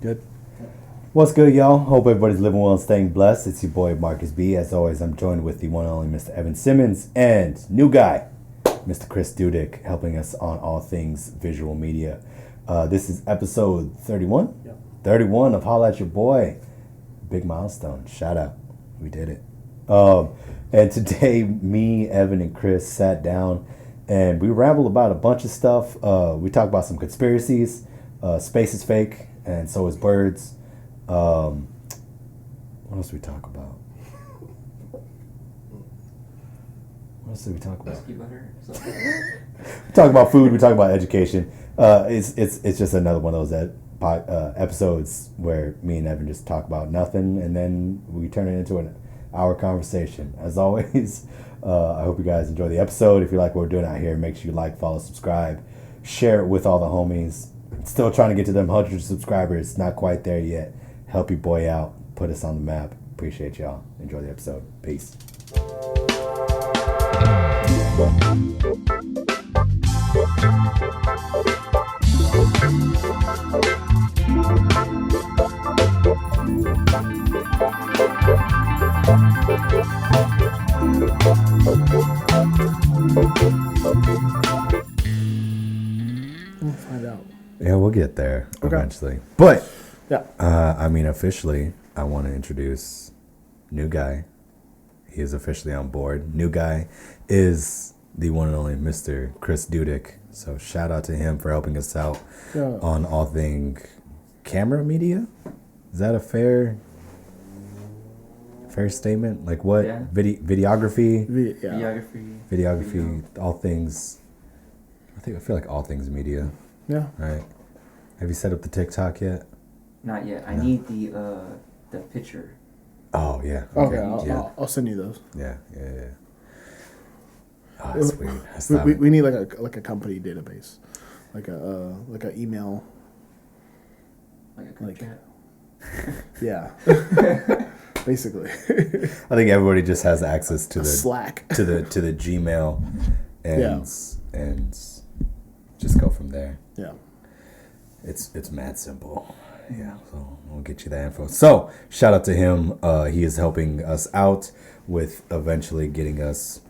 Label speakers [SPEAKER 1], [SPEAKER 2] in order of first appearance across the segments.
[SPEAKER 1] Good. What's good, y'all? Hope everybody's living well and staying blessed. It's your boy, Marcus B. As always, I'm joined with the one and only Mr. Evan Simmons and new guy, Mr. Kris helping us on all things visual media. This is episode 31?
[SPEAKER 2] Yep.
[SPEAKER 1] 31 of Holla at Your Boy. Big milestone. Shout out. We did it. And today, me, Evan, and Kris sat down and we rambled about a bunch of stuff. We talked about some conspiracies. Space is fake, and so is birds. What else did we talk about? What else did we talk about?
[SPEAKER 2] Whiskey butter.
[SPEAKER 1] We talk about food. We talk about education. It's just another one of those episodes where me and Evan just talk about nothing, and then we turn it into an hour conversation. As always, I hope you guys enjoy the episode. If you like what we're doing out here, make sure you like, follow, subscribe, share it with all the homies. Still trying to get to them 100 subscribers. Not quite there yet. Help your boy out. Put us on the map. Appreciate y'all. Enjoy the episode. Peace.
[SPEAKER 2] We'll find out.
[SPEAKER 1] Yeah, we'll get there
[SPEAKER 2] Okay.
[SPEAKER 1] eventually. But,
[SPEAKER 2] Yeah.
[SPEAKER 1] officially, I want to introduce new guy. He is officially on board. New guy is the one and only Mr. Kris Dudek. So shout out to him for helping us out
[SPEAKER 2] Yeah.
[SPEAKER 1] on all thing camera media. Is that a fair statement? Like what?
[SPEAKER 2] Yeah.
[SPEAKER 1] Videography,
[SPEAKER 2] Videography.
[SPEAKER 1] all things. I feel like all things media.
[SPEAKER 2] Yeah.
[SPEAKER 1] Right. Have you set up the TikTok yet?
[SPEAKER 3] Not yet. I
[SPEAKER 1] No.
[SPEAKER 3] need the picture.
[SPEAKER 1] Oh yeah.
[SPEAKER 2] Okay.
[SPEAKER 1] Yeah.
[SPEAKER 2] I'll send you those.
[SPEAKER 1] Yeah. Oh, that's sweet. That's not,
[SPEAKER 2] We need like a company database, like a email.
[SPEAKER 3] Like a group
[SPEAKER 2] Like-
[SPEAKER 3] chat.
[SPEAKER 2] Yeah. Basically.
[SPEAKER 1] I think everybody just has access to the
[SPEAKER 2] Slack.
[SPEAKER 1] to the Gmail, and
[SPEAKER 2] Yeah.
[SPEAKER 1] and just go from there.
[SPEAKER 2] Yeah.
[SPEAKER 1] It's mad simple. Yeah, so we'll get you that info. So shout out to him. He is helping us out with eventually getting us.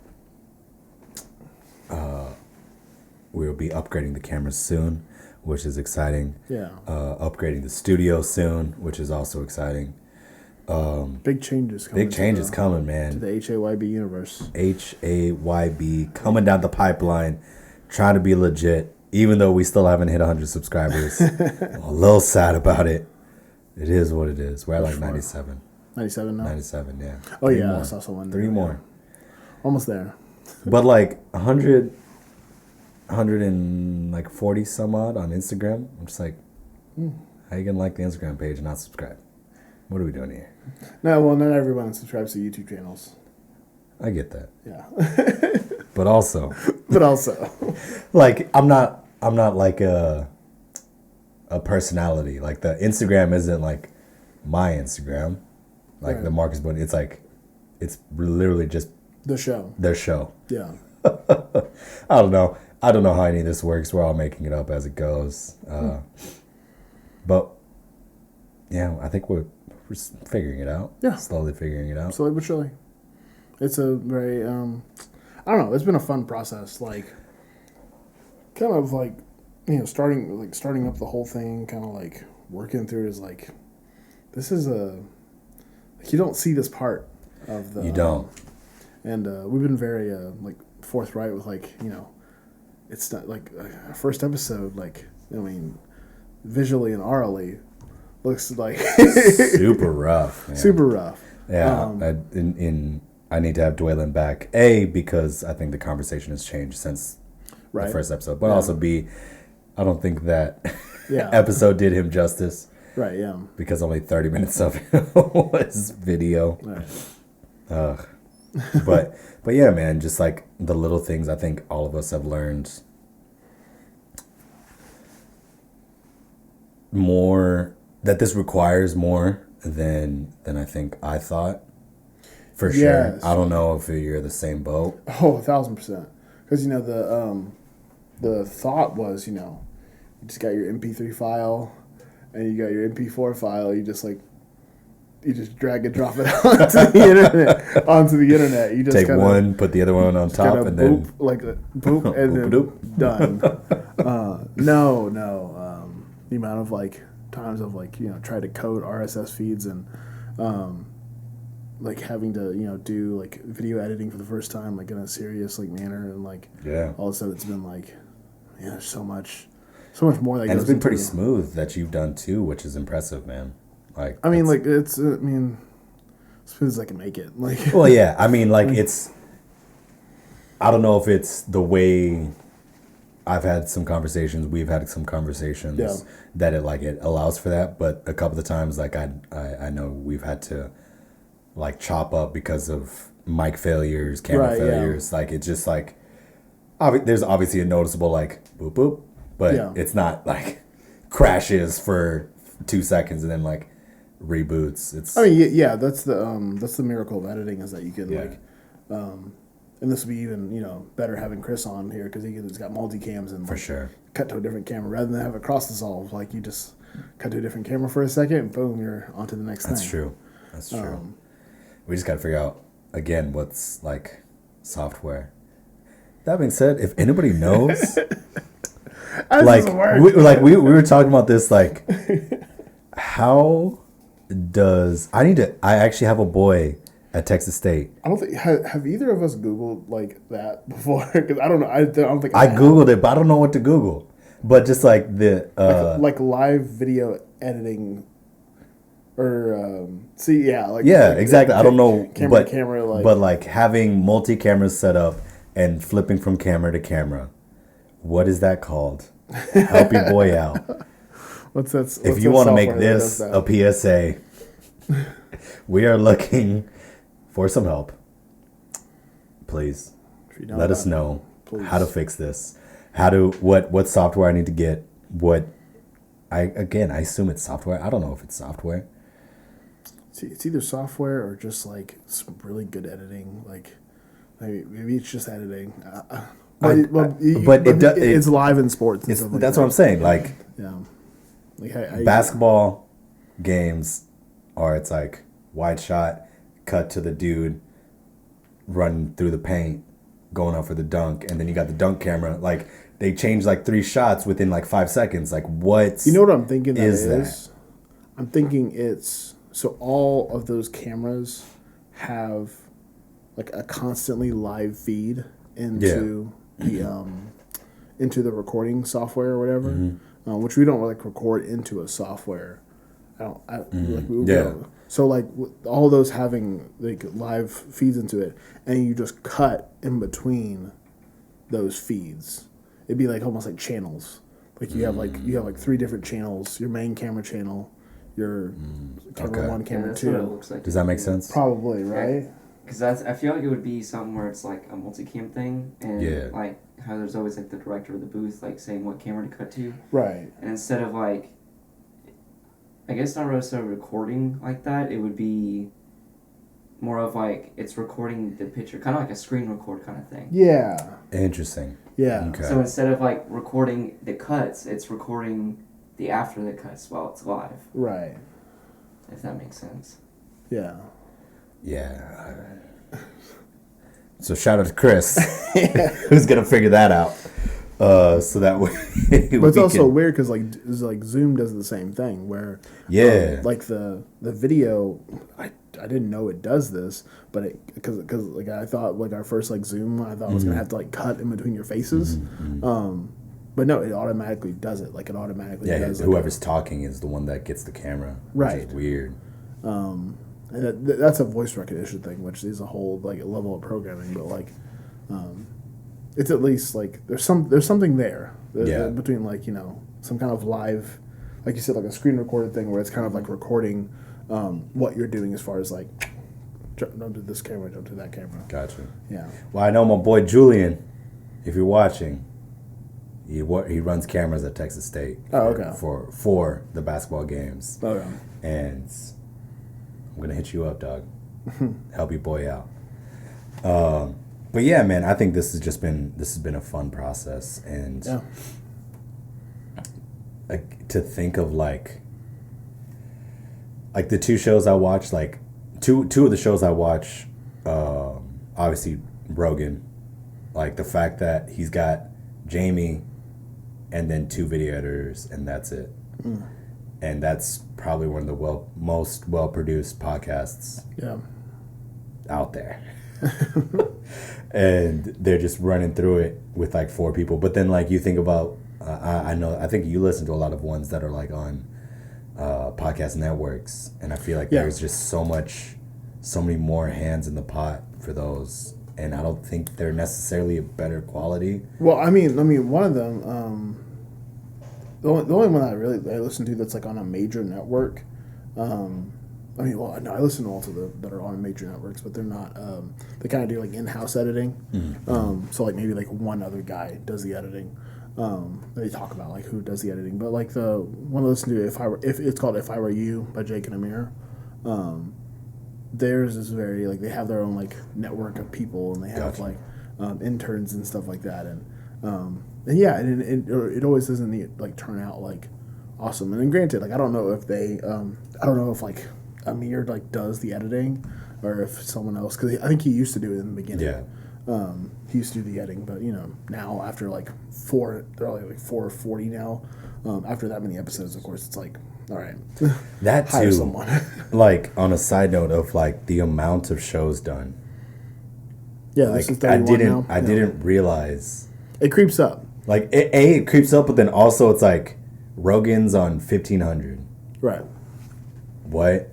[SPEAKER 1] We'll be upgrading the cameras soon, which is exciting.
[SPEAKER 2] Yeah.
[SPEAKER 1] Upgrading the studio soon, which is also exciting.
[SPEAKER 2] Big changes coming.
[SPEAKER 1] Big changes coming,
[SPEAKER 2] to
[SPEAKER 1] man.
[SPEAKER 2] the HAYB universe.
[SPEAKER 1] HAYB coming down the pipeline, trying to be legit, even though we still haven't hit 100 subscribers. I'm a little sad about it. It is what it is. We're at like 97.
[SPEAKER 2] 97 now.
[SPEAKER 1] 97, yeah.
[SPEAKER 2] Oh
[SPEAKER 1] Three
[SPEAKER 2] yeah,
[SPEAKER 1] more.
[SPEAKER 2] I saw someone.
[SPEAKER 1] Three more.
[SPEAKER 2] Almost there.
[SPEAKER 1] But like 100 and like 40 some odd on Instagram. I'm just like, how you gonna like the Instagram page and not subscribe? What are we doing here?
[SPEAKER 2] No, well, not everyone subscribes to YouTube channels.
[SPEAKER 1] I get that.
[SPEAKER 2] Yeah.
[SPEAKER 1] But also,
[SPEAKER 2] But also.
[SPEAKER 1] like I'm not like a personality. Like the Instagram isn't like my Instagram, like
[SPEAKER 2] Right.
[SPEAKER 1] the Marcus Boone. It's like it's literally just
[SPEAKER 2] The show.
[SPEAKER 1] their show.
[SPEAKER 2] Yeah.
[SPEAKER 1] I don't know how any of this works. We're all making it up as it goes. But yeah, I think we're figuring it out.
[SPEAKER 2] Yeah.
[SPEAKER 1] Slowly figuring it out.
[SPEAKER 2] Slowly but surely. It's a very, I don't know, it's been a fun process. Like, kind of like, starting up the whole thing, kind of like working through it is like, this is like, you don't see this part of the.
[SPEAKER 1] You don't.
[SPEAKER 2] And we've been very, forthright with, it's not like our first episode, visually and orally looks like
[SPEAKER 1] Super rough. Man.
[SPEAKER 2] super rough.
[SPEAKER 1] Yeah, I need to have Dwaylen back. A, because I think the conversation has changed since
[SPEAKER 2] Right.
[SPEAKER 1] the first episode, but
[SPEAKER 2] Yeah.
[SPEAKER 1] also B, I don't think that
[SPEAKER 2] Yeah.
[SPEAKER 1] episode did him justice
[SPEAKER 2] Right, yeah.
[SPEAKER 1] because only 30 minutes of it was video.
[SPEAKER 2] Right.
[SPEAKER 1] But yeah, man, just like the little things I think all of us have learned more, that this requires more than I think I thought. For sure.
[SPEAKER 2] Yes.
[SPEAKER 1] I don't know if you're the same boat.
[SPEAKER 2] Oh, 1,000%. Because the thought was, you just got your MP3 file, and you got your MP4 file. You just drag and drop it onto the internet. You just
[SPEAKER 1] take
[SPEAKER 2] kinda,
[SPEAKER 1] one, put the other one on top, and then
[SPEAKER 2] boop, and then done. The amount of like times of like try to code RSS feeds and like having to do like video editing for the first time like in a serious like manner and like all of a sudden it's been like there's so much more that
[SPEAKER 1] and
[SPEAKER 2] goes
[SPEAKER 1] it's been
[SPEAKER 2] into
[SPEAKER 1] pretty smooth that you've done too, which is impressive, man. Like
[SPEAKER 2] I mean like it's smooth as I can make it like
[SPEAKER 1] well yeah I mean like it's I don't know if it's the way we've had some conversations that it allows for that, but a couple of times like I know we've had to like chop up because of mic failures, camera failures. Like it's just like there's obviously a noticeable like boop boop, but it's not like crashes for 2 seconds and then like reboots. It's
[SPEAKER 2] that's the miracle of editing is that you can like and this would be even better having Chris on here because he's got multicams and
[SPEAKER 1] for sure
[SPEAKER 2] cut to a different camera rather than have it cross dissolve. Like you just cut to a different camera for a second and boom, you're on to the next thing.
[SPEAKER 1] That's true. We just got to figure out again what's like software. That being said, if anybody knows, like we were talking about this, like how does I actually have a boy at Texas State.
[SPEAKER 2] I don't think have either of us Googled like that before because I don't know. I don't think
[SPEAKER 1] I Googled it, but I don't know what to Google. But just like the
[SPEAKER 2] like live video editing. Or
[SPEAKER 1] exactly. I don't know,
[SPEAKER 2] camera,
[SPEAKER 1] but like having multi cameras set up and flipping from camera to camera. What is that called? Help your boy out. If you want to make this a PSA, we are looking for some help. Please let us know how to fix this. What software I need to get. I assume it's software. I don't know if it's software.
[SPEAKER 2] It's either software or just like some really good editing. Like maybe it's just editing. It's live in sports.
[SPEAKER 1] That's what I'm saying. Like basketball games, or it's like wide shot, cut to the dude running through the paint, going up for the dunk, and then you got the dunk camera. Like they change like 3 shots within like 5 seconds. Like what?
[SPEAKER 2] You know what I'm thinking? That? I'm thinking it's. So all of those cameras have like a constantly live feed into the recording software or whatever, which we don't like record into a software. So like all those having like live feeds into it, and you just cut in between those feeds. It'd be like almost like channels. Like you have like 3 different channels. Your main camera channel. Your camera 1, camera 2.
[SPEAKER 3] What it looks like.
[SPEAKER 1] Does that make sense?
[SPEAKER 2] Probably, right?
[SPEAKER 3] Because I feel like it would be something where it's like a multicam thing, and like how there's always like the director of the booth like saying what camera to cut to.
[SPEAKER 2] Right.
[SPEAKER 3] And instead of like, I guess not really sort of recording like that, it would be more of like it's recording the picture, kind of like a screen record kind of thing.
[SPEAKER 2] Yeah.
[SPEAKER 1] Interesting.
[SPEAKER 2] Yeah.
[SPEAKER 1] Okay.
[SPEAKER 3] So instead of like recording the cuts, it's recording the after the cuts while it's live.
[SPEAKER 2] Right.
[SPEAKER 3] If that makes sense.
[SPEAKER 2] Yeah.
[SPEAKER 1] Yeah. So shout out to Chris, who's gonna figure that out. So that way.
[SPEAKER 2] But it's also weird because like Zoom does the same thing where like the video I didn't know it does this, but because like I thought like our first like Zoom I thought I was gonna have to like cut in between your faces. But no, it automatically does it. Like it automatically does.
[SPEAKER 1] Yeah, whoever's talking is the one that gets the camera.
[SPEAKER 2] Right.
[SPEAKER 1] Which is weird.
[SPEAKER 2] And that's a voice recognition thing, which is a whole like level of programming. But like, it's at least like there's something there between like some kind of live, like you said, like a screen recorded thing where it's kind of like recording what you're doing as far as like don't do this camera, don't do that camera.
[SPEAKER 1] Gotcha.
[SPEAKER 2] Yeah.
[SPEAKER 1] Well, I know my boy Julian, if you're watching. He runs cameras at Texas State for the basketball games.
[SPEAKER 2] Okay.
[SPEAKER 1] And I'm gonna hit you up, dog. Help your boy out. But yeah, man, I think this has been a fun process, and to think of like like the two shows I watch, like two of the shows I watch, obviously Rogan, like the fact that he's got Jamie and then 2 video editors and that's it. And that's probably one of the most well-produced podcasts out there. And they're just running through it with like 4 people. But then like you think about, I think you listen to a lot of ones that are like on podcast networks, and I feel like there's just so many more hands in the pot for those, and I don't think they're necessarily a better quality.
[SPEAKER 2] Well, I mean, one of them, the only one I listen to that's like on a major network. I listen to all of that are on major networks, but they're not. They kind of do like in-house editing. So like maybe like one other guy does the editing. They talk about like who does the editing, but like the one I listen to, if it's called "If I Were You" by Jake and Amir. Theirs is very like they have their own like network of people, and they have like interns and stuff like that, and it always doesn't like turn out like awesome. And then granted, like I don't know if like Amir like does the editing or if someone else, because I think he used to do it in the beginning. He used to do the editing, but now after like 440 now, after that many episodes, of course it's like, all right,
[SPEAKER 1] that
[SPEAKER 2] hire
[SPEAKER 1] too.
[SPEAKER 2] someone.
[SPEAKER 1] Like on a side note of like the amount of shows done.
[SPEAKER 2] Yeah,
[SPEAKER 1] like
[SPEAKER 2] this is 31 now.
[SPEAKER 1] I didn't realize
[SPEAKER 2] it creeps up.
[SPEAKER 1] Like it creeps up, but then also it's like Rogan's on 1,500.
[SPEAKER 2] Right.
[SPEAKER 1] What?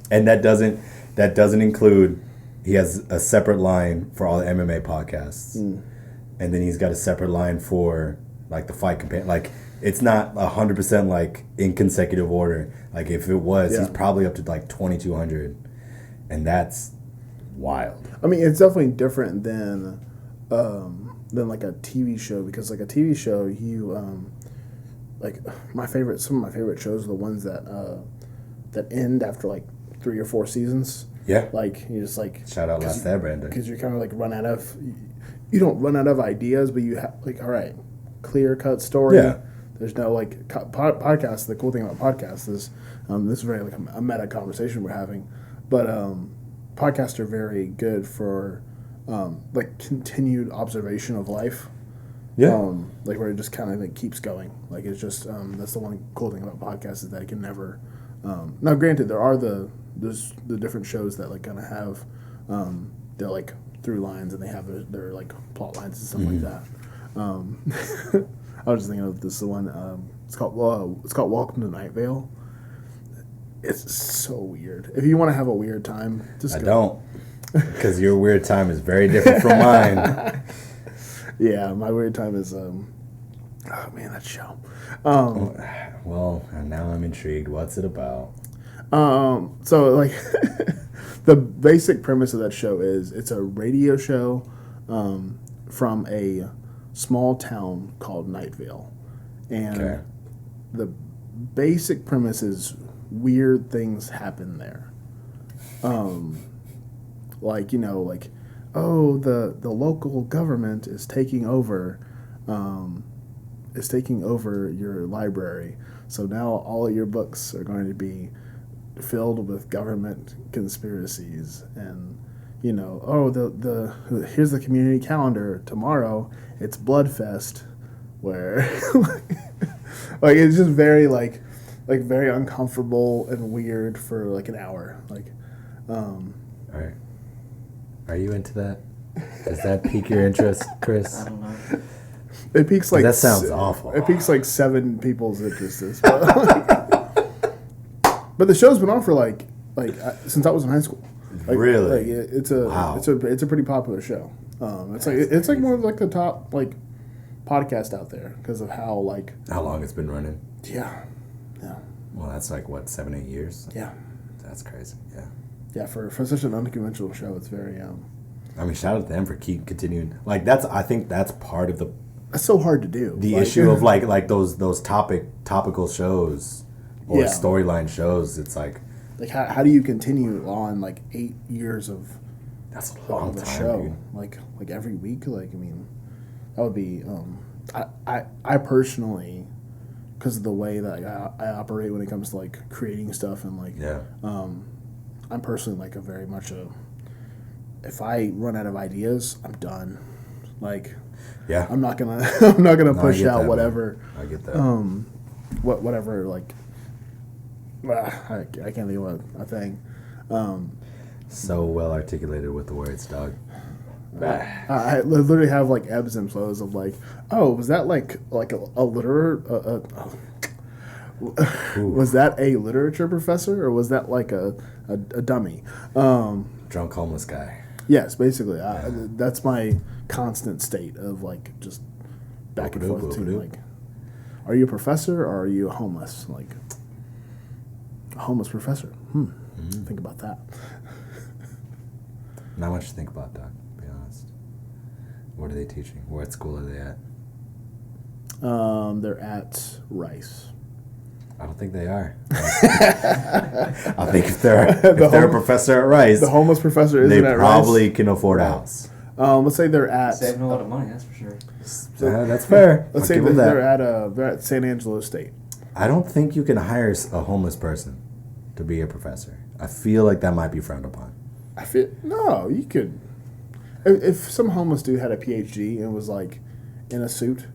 [SPEAKER 1] And that doesn't include, he has a separate line for all the MMA podcasts, and then he's got a separate line for like the fight companion. Like it's not 100% like in consecutive order. Like if it was, he's probably up to like 2,200, and that's wild.
[SPEAKER 2] I mean, it's definitely different than like a TV show, because like a TV show, you like some of my favorite shows are the ones that end after like 3 or 4 seasons.
[SPEAKER 1] Yeah.
[SPEAKER 2] Like you just like
[SPEAKER 1] shout out Last Airbender,
[SPEAKER 2] because you kind of like run out of, you don't run out of ideas, but you have like, all right, clear cut story.
[SPEAKER 1] Yeah.
[SPEAKER 2] There's no like podcasts. The cool thing about podcasts is this is very like a meta conversation we're having, but podcasts are very good for like continued observation of life.
[SPEAKER 1] Yeah.
[SPEAKER 2] Like where it just kind of like keeps going. Like it's just that's the one cool thing about podcasts, is that it can never. Now, granted, there's the different shows that like kind of have they're like through lines, and they have their like plot lines and stuff like that. I was just thinking of this one. It's called Welcome to Night Vale. It's so weird. If you want to have a weird time, just go.
[SPEAKER 1] Don't, because your weird time is very different from mine.
[SPEAKER 2] Yeah, my weird time is oh man, that show.
[SPEAKER 1] Well, now I'm intrigued. What's it about?
[SPEAKER 2] So like the basic premise of that show is it's a radio show from a small town called Night Vale, and the basic premise is weird things happen there. Like oh, the local government is taking over your library, so now all of your books are going to be filled with government conspiracies, and here's the community calendar. Tomorrow it's Bloodfest, where like it's just very like very uncomfortable and weird for like an hour. Like
[SPEAKER 1] all right, are you into that? Does that pique your interest, Chris?
[SPEAKER 3] I don't know.
[SPEAKER 2] It peaks like
[SPEAKER 1] that sounds awful.
[SPEAKER 2] It peaks like 7 people's interests, but the show's been on for like since I was in high school. Like,
[SPEAKER 1] really?
[SPEAKER 2] Like it's a pretty popular show. It's like one of like the top like podcast out there because of how
[SPEAKER 1] long it's been running.
[SPEAKER 2] Yeah.
[SPEAKER 1] Well, that's like what, 7-8 years.
[SPEAKER 2] Yeah.
[SPEAKER 1] That's crazy. Yeah.
[SPEAKER 2] Yeah, for such an unconventional show, it's very.
[SPEAKER 1] I mean, shout out to them for continuing. Like I think that's part of the.
[SPEAKER 2] That's so hard to do.
[SPEAKER 1] The issue of like those topical shows or storyline shows. It's like
[SPEAKER 2] how do you continue on like 8 years of
[SPEAKER 1] that's a long time,
[SPEAKER 2] show,
[SPEAKER 1] dude.
[SPEAKER 2] like every week. Like I mean, that would be. I personally because of the way that I operate when it comes to like creating stuff and like
[SPEAKER 1] Yeah.
[SPEAKER 2] I'm personally like a very much a if I run out of ideas, I'm done. Like
[SPEAKER 1] Yeah.
[SPEAKER 2] I'm not gonna I'm not gonna
[SPEAKER 1] No, I
[SPEAKER 2] push
[SPEAKER 1] get
[SPEAKER 2] out
[SPEAKER 1] that,
[SPEAKER 2] whatever
[SPEAKER 1] man. I get that.
[SPEAKER 2] whatever like I can't think of a thing.
[SPEAKER 1] So well articulated with the words, dog.
[SPEAKER 2] I literally have like ebbs and flows of like, oh, was that like a literate? Was that a literature professor or was that like a dummy?
[SPEAKER 1] Drunk homeless guy.
[SPEAKER 2] Yes, basically, that's my constant state of like just back and forth between like, are you a professor or are you a homeless? Like a homeless professor. Think about that.
[SPEAKER 1] Not much to think about, Doc, to be honest. What are they teaching? What school are they at?
[SPEAKER 2] They're at Rice.
[SPEAKER 1] I don't think they are. I think if they're a professor at Rice,
[SPEAKER 2] The homeless professor isn't
[SPEAKER 1] they
[SPEAKER 2] at
[SPEAKER 1] probably
[SPEAKER 2] Rice.
[SPEAKER 1] can afford a house.
[SPEAKER 2] Let's say they're at.
[SPEAKER 3] Saving a lot of money, that's for sure.
[SPEAKER 1] That's fair.
[SPEAKER 2] Let's
[SPEAKER 1] I'll
[SPEAKER 2] say
[SPEAKER 1] give
[SPEAKER 2] that
[SPEAKER 1] them
[SPEAKER 2] they're at San Angelo State.
[SPEAKER 1] I don't think you can hire a homeless person to be a professor. I feel like that might be frowned upon.
[SPEAKER 2] No, you could. If some homeless dude had a PhD and was like in a suit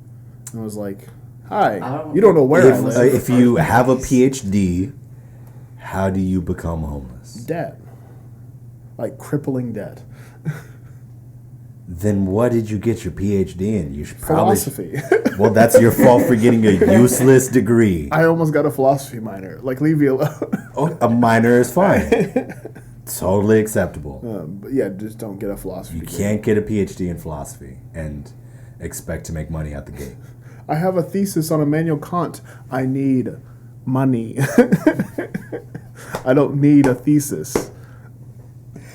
[SPEAKER 2] and was like, "Hi, you don't know where I live."
[SPEAKER 1] If you have a PhD, how do you become homeless?
[SPEAKER 2] Debt, like crippling debt.
[SPEAKER 1] Then what did you get your PhD in? You should probably
[SPEAKER 2] Philosophy.
[SPEAKER 1] Well, that's your fault for getting a useless degree.
[SPEAKER 2] I almost got a philosophy minor. Like, leave me alone.
[SPEAKER 1] Oh, a minor is fine. Totally acceptable.
[SPEAKER 2] But yeah, just don't get a philosophy.
[SPEAKER 1] You
[SPEAKER 2] degree.
[SPEAKER 1] can't get a PhD in philosophy and expect to make money out the gate.
[SPEAKER 2] I have a thesis on Immanuel Kant. I need money. I don't need a thesis.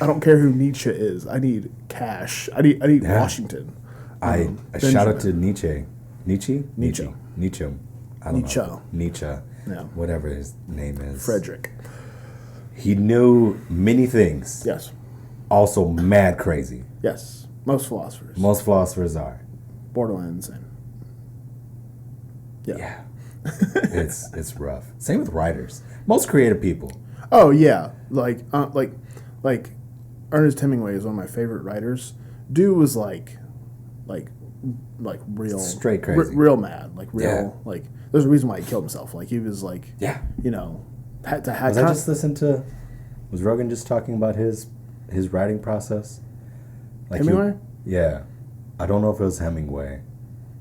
[SPEAKER 2] I don't care who Nietzsche is. I need cash. I need
[SPEAKER 1] Yeah.
[SPEAKER 2] Washington.
[SPEAKER 1] I shout out to Nietzsche. Nietzsche.
[SPEAKER 2] Nietzsche.
[SPEAKER 1] I don't
[SPEAKER 2] Nietzsche.
[SPEAKER 1] know. Nietzsche.
[SPEAKER 2] Yeah.
[SPEAKER 1] Whatever his name is.
[SPEAKER 2] Frederick.
[SPEAKER 1] He knew many things.
[SPEAKER 2] Yes.
[SPEAKER 1] Also mad crazy.
[SPEAKER 2] Yes. Most philosophers.
[SPEAKER 1] Most philosophers are.
[SPEAKER 2] Borderline insane. Yeah.
[SPEAKER 1] Yeah. It's rough. Same with writers. Most creative people.
[SPEAKER 2] Oh yeah. Like Ernest Hemingway is one of my favorite writers. Dude was like real
[SPEAKER 1] Straight crazy.
[SPEAKER 2] real mad. Like real
[SPEAKER 1] Yeah.
[SPEAKER 2] like. There's a reason why he killed himself. Like he was like
[SPEAKER 1] Yeah.
[SPEAKER 2] had to have.
[SPEAKER 1] Was I just listening to? Was Rogan just talking about his writing process? Like
[SPEAKER 2] Hemingway?
[SPEAKER 1] Yeah, I don't know if it was Hemingway,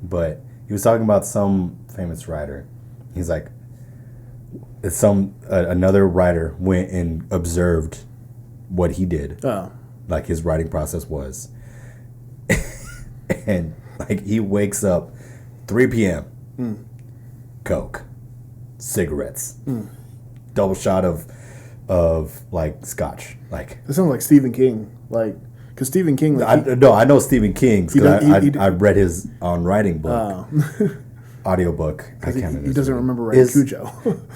[SPEAKER 1] but he was talking about some famous writer. He's like, another writer went and observed what he did, like his writing process was, and like he wakes up 3 p.m. Coke, cigarettes, double shot of like scotch. Like
[SPEAKER 2] It sounds like Stephen King. Like because Stephen King. Like,
[SPEAKER 1] I know Stephen King's because
[SPEAKER 2] he
[SPEAKER 1] I read his on writing book, audiobook. I
[SPEAKER 2] he
[SPEAKER 1] can't.
[SPEAKER 2] doesn't remember writing Cujo.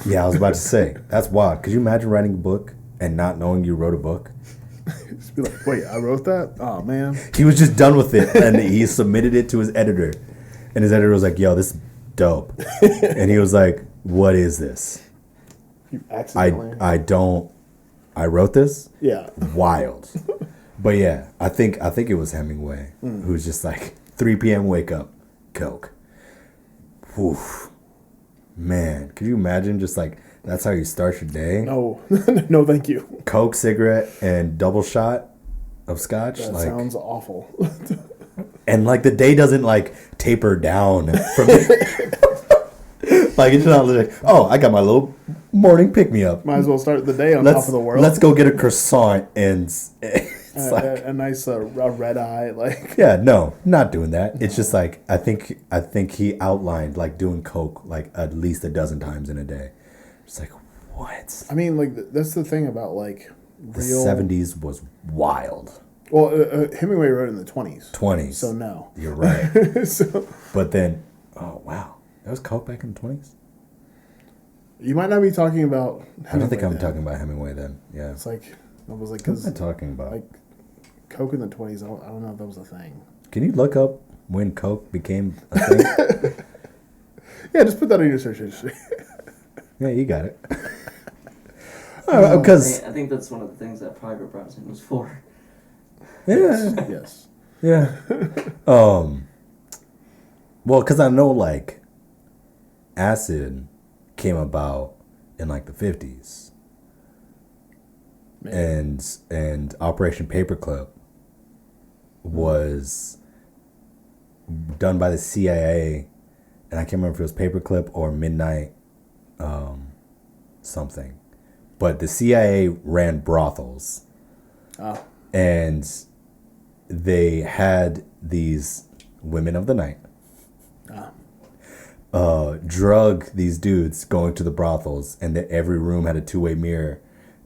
[SPEAKER 1] Yeah, I was about to say that's wild. Could you imagine writing a book and not knowing you wrote a book?
[SPEAKER 2] Just be like, wait, I wrote that? Oh man.
[SPEAKER 1] He was just done with it and he submitted it to his editor, and his editor was like, "Yo, this is dope," and he was like, "What is this?"
[SPEAKER 2] You accidentally.
[SPEAKER 1] I wrote this.
[SPEAKER 2] Yeah.
[SPEAKER 1] Wild. But yeah, I think it was Hemingway who's just like 3 p.m. wake up, Coke. Whew. Man, could you imagine just like that's how you start your day?
[SPEAKER 2] No, no, thank you.
[SPEAKER 1] Coke, cigarette, and double shot of scotch.
[SPEAKER 2] That
[SPEAKER 1] like,
[SPEAKER 2] sounds awful.
[SPEAKER 1] and like the day doesn't like taper down from like it's not like, oh, I got my little morning pick me up.
[SPEAKER 2] Might as well start the day on top of the world.
[SPEAKER 1] Let's go get a croissant and it's like,
[SPEAKER 2] a nice red eye, like
[SPEAKER 1] yeah, no, not doing that. It's just like I think he outlined like doing coke like at least a dozen times in a day. It's like what?
[SPEAKER 2] I mean, like that's the thing about like
[SPEAKER 1] The
[SPEAKER 2] real
[SPEAKER 1] 70s was wild.
[SPEAKER 2] Well, Hemingway wrote in the 20s.
[SPEAKER 1] 20s.
[SPEAKER 2] So no,
[SPEAKER 1] You're right.
[SPEAKER 2] so
[SPEAKER 1] But then, oh wow, there was coke back in the 20s.
[SPEAKER 2] you might not be talking about. Hemingway
[SPEAKER 1] I don't think I'm
[SPEAKER 2] then.
[SPEAKER 1] talking about Hemingway then. Yeah.
[SPEAKER 2] It's like I was like,
[SPEAKER 1] What am
[SPEAKER 2] because
[SPEAKER 1] I talking about?
[SPEAKER 2] like Coke in the 20s. I don't know if that was a thing.
[SPEAKER 1] Can you look up when coke became a thing?
[SPEAKER 2] Yeah, just put that in your search history.
[SPEAKER 1] Yeah, you got it. Because
[SPEAKER 3] I think that's one of the things that private browsing was for.
[SPEAKER 1] yeah,
[SPEAKER 2] Yes.
[SPEAKER 1] yeah. Well, because I know like acid came about in like the 50s, and Operation Paperclip was done by the CIA, and I can't remember if it was Paperclip or Midnight something, but the CIA ran brothels, and they had these women of the night drug these dudes going to the brothels, and that every room had a two-way mirror,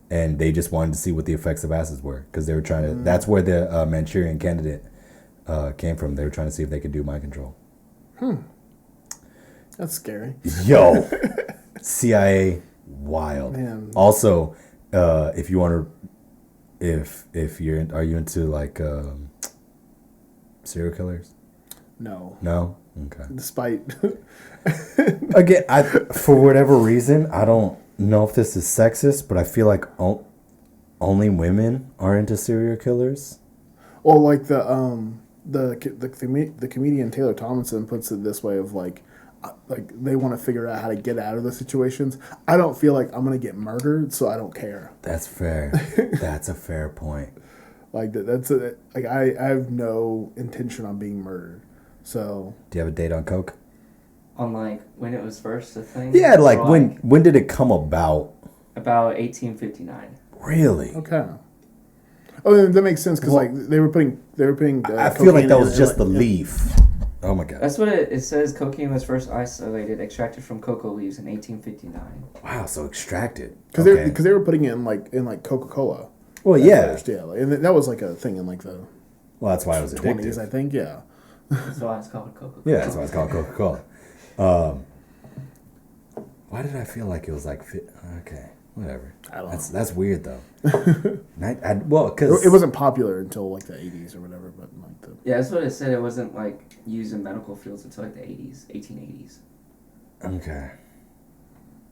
[SPEAKER 1] and they just wanted to see what the effects of acids were, because they were trying to that's where the Manchurian Candidate came from. They were trying to see if they could do mind control.
[SPEAKER 2] That's scary.
[SPEAKER 1] Yo, CIA, wild.
[SPEAKER 2] Man.
[SPEAKER 1] Also, if you want to, if you're are you into like serial killers?
[SPEAKER 2] No.
[SPEAKER 1] No. Okay.
[SPEAKER 2] Despite.
[SPEAKER 1] Again, for whatever reason, I don't know if this is sexist, but I feel like only women are into serial killers.
[SPEAKER 2] Well, like the comedian Taylor Tomlinson puts it this way of like they want to figure out how to get out of the situations. I don't feel like I'm gonna get murdered, so I don't care.
[SPEAKER 1] That's fair. That's a fair point.
[SPEAKER 2] Like I have no intention on being murdered. So.
[SPEAKER 1] Do you have a date on coke?
[SPEAKER 3] On like when it was first a thing.
[SPEAKER 1] Yeah, like
[SPEAKER 3] or,
[SPEAKER 1] when did it come about?
[SPEAKER 3] About 1859.
[SPEAKER 1] Really?
[SPEAKER 2] Okay. Oh, that makes sense because like they were putting.
[SPEAKER 1] I feel like that was just the leaf. Oh my god.
[SPEAKER 3] That's what it says. Cocaine was first isolated, extracted from cocoa leaves in 1859.
[SPEAKER 1] Wow, so extracted.
[SPEAKER 2] Because they were putting it in like Coca-Cola.
[SPEAKER 1] Well, yeah.
[SPEAKER 2] First, yeah, and that was like a thing in like the.
[SPEAKER 1] Well, that's why it was
[SPEAKER 2] 20s,
[SPEAKER 1] addictive.
[SPEAKER 2] I think. Yeah.
[SPEAKER 3] That's why it's called Coca-Cola.
[SPEAKER 1] Yeah, that's why it's called Coca-Cola. Why did I feel like it was like okay, whatever.
[SPEAKER 2] I don't know.
[SPEAKER 1] That's weird though. Well, because
[SPEAKER 2] It wasn't popular until like the 80s or whatever, but like the.
[SPEAKER 3] Yeah, that's what it said. It wasn't like used in medical fields until like the 1880s.
[SPEAKER 1] Okay.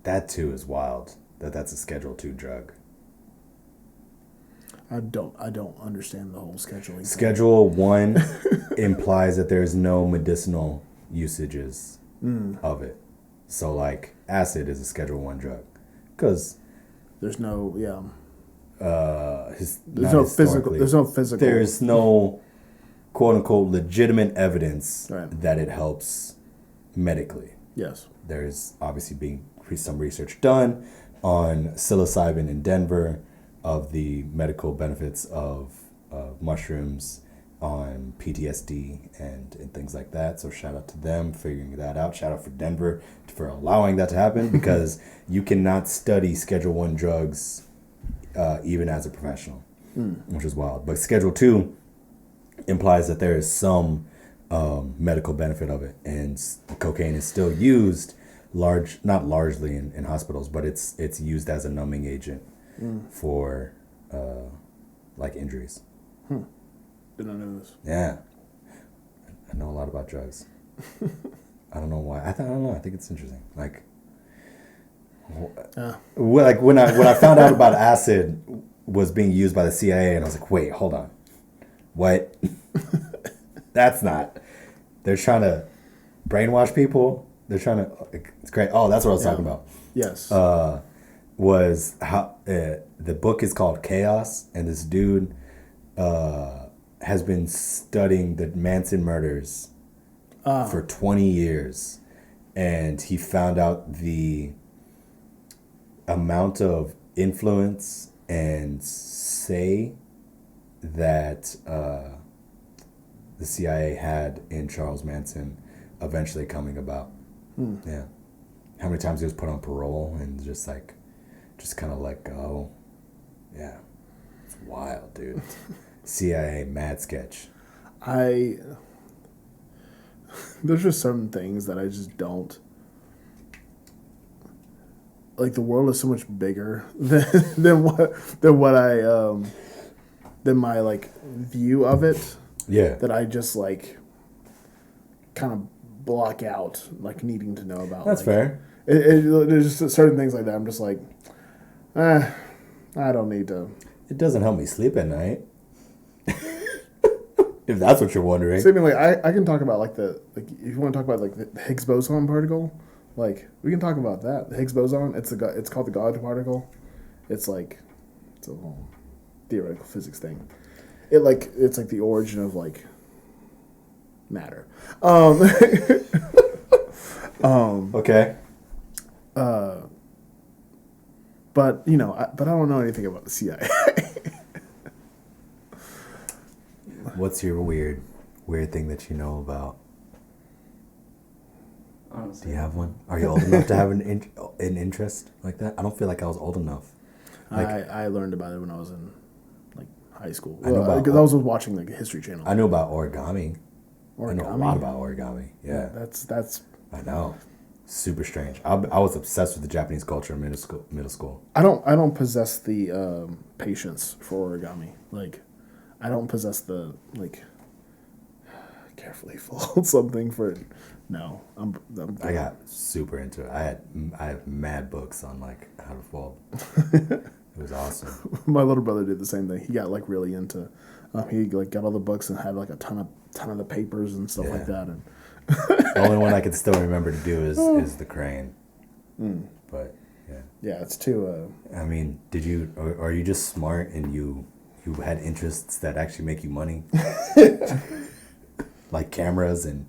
[SPEAKER 1] That too is wild. That's a Schedule II drug.
[SPEAKER 2] I don't understand the whole scheduling.
[SPEAKER 1] Schedule 1 implies that there's no medicinal usages of it. So like acid is a Schedule 1 drug. Because
[SPEAKER 2] there's no
[SPEAKER 1] there's
[SPEAKER 2] no physical.
[SPEAKER 1] There's no quote unquote legitimate evidence
[SPEAKER 2] Right.
[SPEAKER 1] that it helps medically.
[SPEAKER 2] Yes.
[SPEAKER 1] There's obviously being some research done on psilocybin in Denver, of the medical benefits of mushrooms on PTSD and things like that. So shout out to them figuring that out. Shout out for Denver for allowing that to happen, because you cannot study Schedule 1 drugs even as a professional, which is wild. But Schedule 2 implies that there is some medical benefit of it, and cocaine is still used not largely in hospitals, but it's used as a numbing agent for like injuries.
[SPEAKER 2] Did not know this.
[SPEAKER 1] Yeah, I know a lot about drugs. I don't know why. I don't know. I think it's interesting. Like, like when I found out about acid was being used by the CIA, and I was like, wait, hold on, what? That's not. They're trying to brainwash people. They're trying to. It's great. Oh, that's what I was talking about.
[SPEAKER 2] Yes.
[SPEAKER 1] Was how the book is called Chaos, and this dude has been studying the Manson murders for 20 years, and he found out the amount of influence and say that the CIA had in Charles Manson eventually coming about. Yeah. How many times he was put on parole and just kind of let go. Yeah. It's wild, dude. CIA mad sketch.
[SPEAKER 2] There's just certain things that I just don't. Like, the world is so much bigger than my like view of it.
[SPEAKER 1] Yeah.
[SPEAKER 2] That I just like kind of block out like needing to know about.
[SPEAKER 1] That's
[SPEAKER 2] like,
[SPEAKER 1] fair.
[SPEAKER 2] There's just certain things like that. I'm just like, I don't need to.
[SPEAKER 1] It doesn't help me sleep at night. If that's what you're wondering.
[SPEAKER 2] So, I mean, like, I can talk about like if you want to talk about like the Higgs boson particle, like we can talk about that. The Higgs boson, it's called the God particle. It's a whole theoretical physics thing. It's like the origin of like matter.
[SPEAKER 1] Okay.
[SPEAKER 2] But I don't know anything about the CIA.
[SPEAKER 1] What's your weird thing that you know about?
[SPEAKER 3] Honestly.
[SPEAKER 1] Do you have one? Are you old enough to have an interest like that? I don't feel like I was old enough. Like,
[SPEAKER 2] I learned about it when I was in like high school.
[SPEAKER 1] I know about-
[SPEAKER 2] because I was watching like a History Channel.
[SPEAKER 1] I knew about origami. I know a
[SPEAKER 2] Origami?
[SPEAKER 1] lot about origami. Yeah.
[SPEAKER 2] That's.
[SPEAKER 1] I know. Super strange. I was obsessed with the Japanese culture in middle school.
[SPEAKER 2] I don't possess the patience for origami. Like, I don't possess the like. Carefully fold something for. No, I'm
[SPEAKER 1] I got super into it. I have mad books on like how to fold. It was awesome.
[SPEAKER 2] My little brother did the same thing. He got like really into. He like got all the books and had like a ton of the papers and stuff like that. And
[SPEAKER 1] The only one I can still remember to do is the crane. But yeah.
[SPEAKER 2] yeah, it's too.
[SPEAKER 1] I mean, did you or are you just smart and you had interests that actually make you money? Like cameras and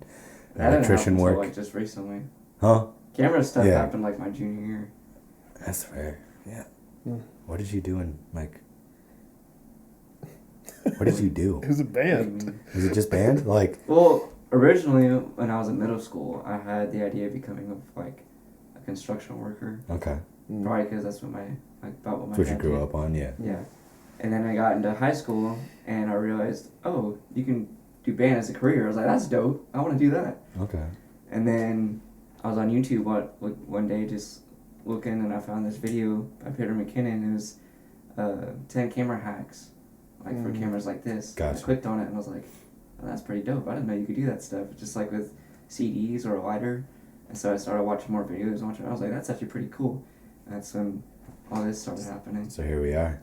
[SPEAKER 3] That didn't
[SPEAKER 1] electrician
[SPEAKER 3] happen
[SPEAKER 1] work?
[SPEAKER 3] until, like just recently.
[SPEAKER 1] Huh?
[SPEAKER 3] Camera stuff
[SPEAKER 1] Yeah.
[SPEAKER 3] happened like my junior year.
[SPEAKER 1] That's fair. Yeah. What did you do in like? What did you do?
[SPEAKER 2] It was a band.
[SPEAKER 1] Was it just band? Like,
[SPEAKER 3] Well, originally when I was in middle school, I had the idea of becoming a construction worker.
[SPEAKER 1] okay,
[SPEAKER 3] Probably because that's what my
[SPEAKER 1] that's what you
[SPEAKER 3] dad
[SPEAKER 1] grew
[SPEAKER 3] did.
[SPEAKER 1] up on, yeah.
[SPEAKER 3] Yeah, and then I got into high school and I realized, oh, you can do band as a career. I was like, that's dope. I want to do that.
[SPEAKER 1] Okay.
[SPEAKER 3] And then I was on YouTube one day just looking, and I found this video by Peter McKinnon. It was 10 camera hacks, like for cameras like this.
[SPEAKER 1] Gotcha.
[SPEAKER 3] I clicked on it and I was like, oh, that's pretty dope. I didn't know you could do that stuff, just like with CDs or a lighter. And so I started watching more videos. I was like, that's actually pretty cool. And that's when all this started happening.
[SPEAKER 1] So here we are.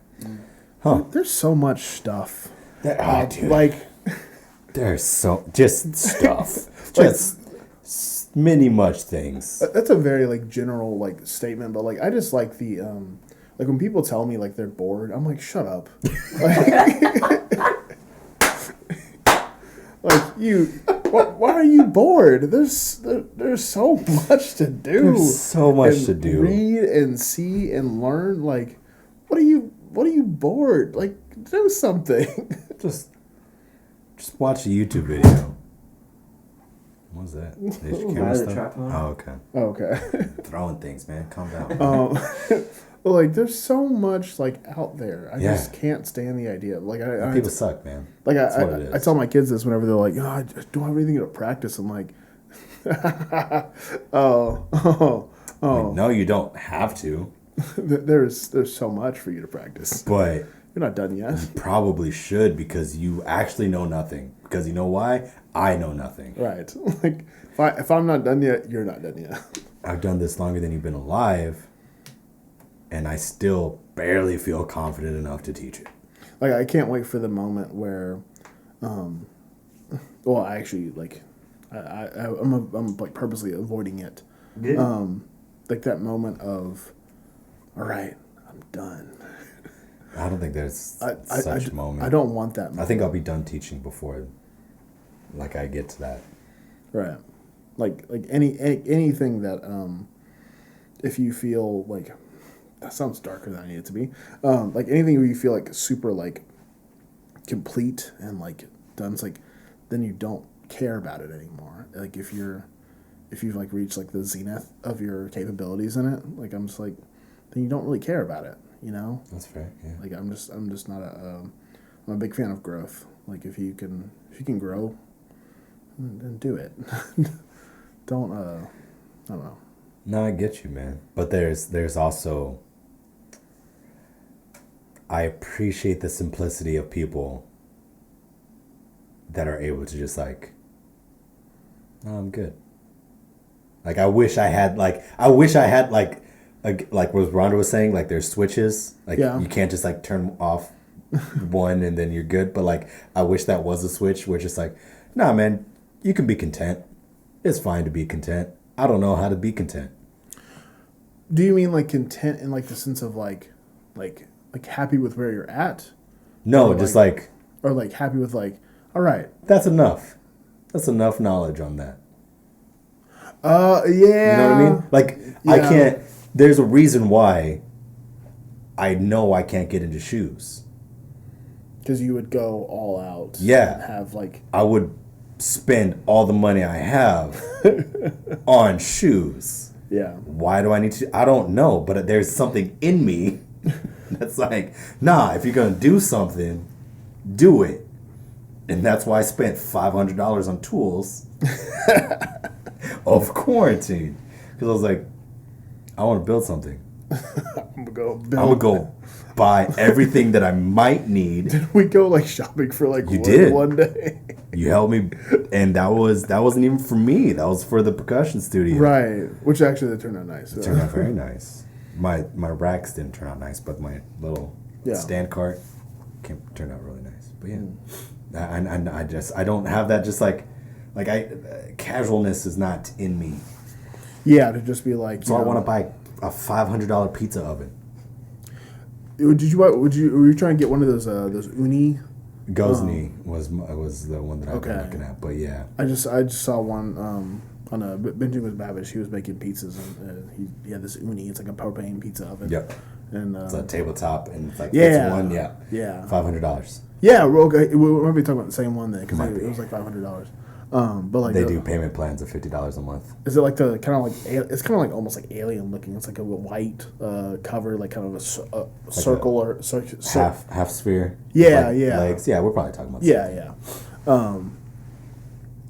[SPEAKER 1] Huh?
[SPEAKER 2] There's so much stuff.
[SPEAKER 1] Dude.
[SPEAKER 2] Like,
[SPEAKER 1] There's just stuff. Just many much things.
[SPEAKER 2] that's a very like general like statement, but like I just like the like when people tell me like they're bored, I'm like, shut up. Like you, why are you bored? There's so much to do.
[SPEAKER 1] There's so much
[SPEAKER 2] and
[SPEAKER 1] to do.
[SPEAKER 2] Read and see and learn. Like, what are you bored? Like, do something.
[SPEAKER 1] Just watch a YouTube video. What was that? Is your camera
[SPEAKER 3] By the
[SPEAKER 1] stuff?
[SPEAKER 3] tripod?
[SPEAKER 1] Oh, okay.
[SPEAKER 2] Okay.
[SPEAKER 1] Throwing things, man. Calm down.
[SPEAKER 2] Well, like, there's so much like out there. I
[SPEAKER 1] Yeah.
[SPEAKER 2] just can't stand the idea. Like,
[SPEAKER 1] People suck, man.
[SPEAKER 2] like
[SPEAKER 1] That's what it
[SPEAKER 2] I
[SPEAKER 1] is.
[SPEAKER 2] tell my kids this whenever they're like, I don't have anything to practice. I'm like, oh.
[SPEAKER 1] Like, no, you don't have to,
[SPEAKER 2] There's so much for you to practice.
[SPEAKER 1] but
[SPEAKER 2] You're not done yet.
[SPEAKER 1] probably should because you actually know nothing. Because you know why? I know nothing.
[SPEAKER 2] Right. Like, if I'm not done yet, you're not done yet.
[SPEAKER 1] I've done this longer than you've been alive, and I still barely feel confident enough to teach it.
[SPEAKER 2] Like, I can't wait for the moment where, well, I actually, like, I'm like purposely avoiding it. Like that moment of, all right, I'm done.
[SPEAKER 1] I don't think there's such moment.
[SPEAKER 2] I don't want that moment.
[SPEAKER 1] I think I'll be done teaching before, like, I get to that.
[SPEAKER 2] Right. Like anything that, if you feel like, that sounds darker than I need it to be. Like anything where you feel like super like complete and like done, it's like then you don't care about it anymore. Like if you've like reached like the zenith of your capabilities in it, like I'm just like, then you don't really care about it, you know?
[SPEAKER 1] That's fair. Yeah.
[SPEAKER 2] Like I'm just not I'm a big fan of growth. Like if you can grow, then do it. Don't I don't know.
[SPEAKER 1] No, I get you, man. But there's also, I appreciate the simplicity of people that are able to just like, oh, I'm good. Like I wish I had like like what Rhonda was saying, like there's switches. Like
[SPEAKER 2] Yeah.
[SPEAKER 1] you can't just like turn off one and then you're good. But like I wish that was a switch where just like, nah man, you can be content. It's fine to be content. I don't know how to be content.
[SPEAKER 2] Do you mean like content in like the sense of like happy with where you're at?
[SPEAKER 1] No,
[SPEAKER 2] Or,
[SPEAKER 1] just
[SPEAKER 2] like-
[SPEAKER 1] like
[SPEAKER 2] Or like happy with like, all right.
[SPEAKER 1] that's enough. That's enough knowledge on that.
[SPEAKER 2] Yeah.
[SPEAKER 1] You know what I mean? Like I
[SPEAKER 2] Yeah.
[SPEAKER 1] can't. There's a reason why I know I can't get into shoes.
[SPEAKER 2] Because you would go all out.
[SPEAKER 1] Yeah.
[SPEAKER 2] And have like,
[SPEAKER 1] I would spend all the money I have on shoes.
[SPEAKER 2] yeah.
[SPEAKER 1] Why do I need to? I don't know, but there's something in me that's like, nah, if you're going to do something, do it. And that's why I spent $500 on tools of quarantine. Because I was like, I want to build something.
[SPEAKER 2] I'm gonna go build.
[SPEAKER 1] I'm going to go buy everything that I might need.
[SPEAKER 2] Did we go like shopping for like
[SPEAKER 1] You
[SPEAKER 2] wood
[SPEAKER 1] did.
[SPEAKER 2] one day?
[SPEAKER 1] You helped me, and that wasn't even for me. That was for the percussion studio.
[SPEAKER 2] Right. Which actually they turned out nice.
[SPEAKER 1] It turned out very nice. My racks didn't turn out nice, but my little
[SPEAKER 2] Yeah.
[SPEAKER 1] stand cart turned out really nice. But yeah, I don't have that. Just like casualness is not in me.
[SPEAKER 2] Yeah, to just be like.
[SPEAKER 1] So I want to buy a $500 pizza oven.
[SPEAKER 2] Did you? Were you trying to get one of those uni?
[SPEAKER 1] Gozni was the one that I've been
[SPEAKER 2] Okay.
[SPEAKER 1] looking at. But yeah,
[SPEAKER 2] I just saw one on a Benjamin with Babish. He was making pizzas and he had this uni. It's like a propane pizza oven.
[SPEAKER 1] yep.
[SPEAKER 2] And
[SPEAKER 1] It's a tabletop and it's like
[SPEAKER 2] Yeah.
[SPEAKER 1] it's one. Yeah,
[SPEAKER 2] yeah.
[SPEAKER 1] $500.
[SPEAKER 2] Yeah. Well, okay. We might be talking about the same one then because
[SPEAKER 1] Might
[SPEAKER 2] it
[SPEAKER 1] be.
[SPEAKER 2] was like $500. But like
[SPEAKER 1] They do payment plans of $50 a month.
[SPEAKER 2] Is it like the kind of like it's kind of like almost like alien looking? It's like a white cover, like kind of a circle or
[SPEAKER 1] Half sphere.
[SPEAKER 2] Yeah,
[SPEAKER 1] like
[SPEAKER 2] yeah.
[SPEAKER 1] Legs. Yeah, we're probably talking about.
[SPEAKER 2] Yeah, yeah.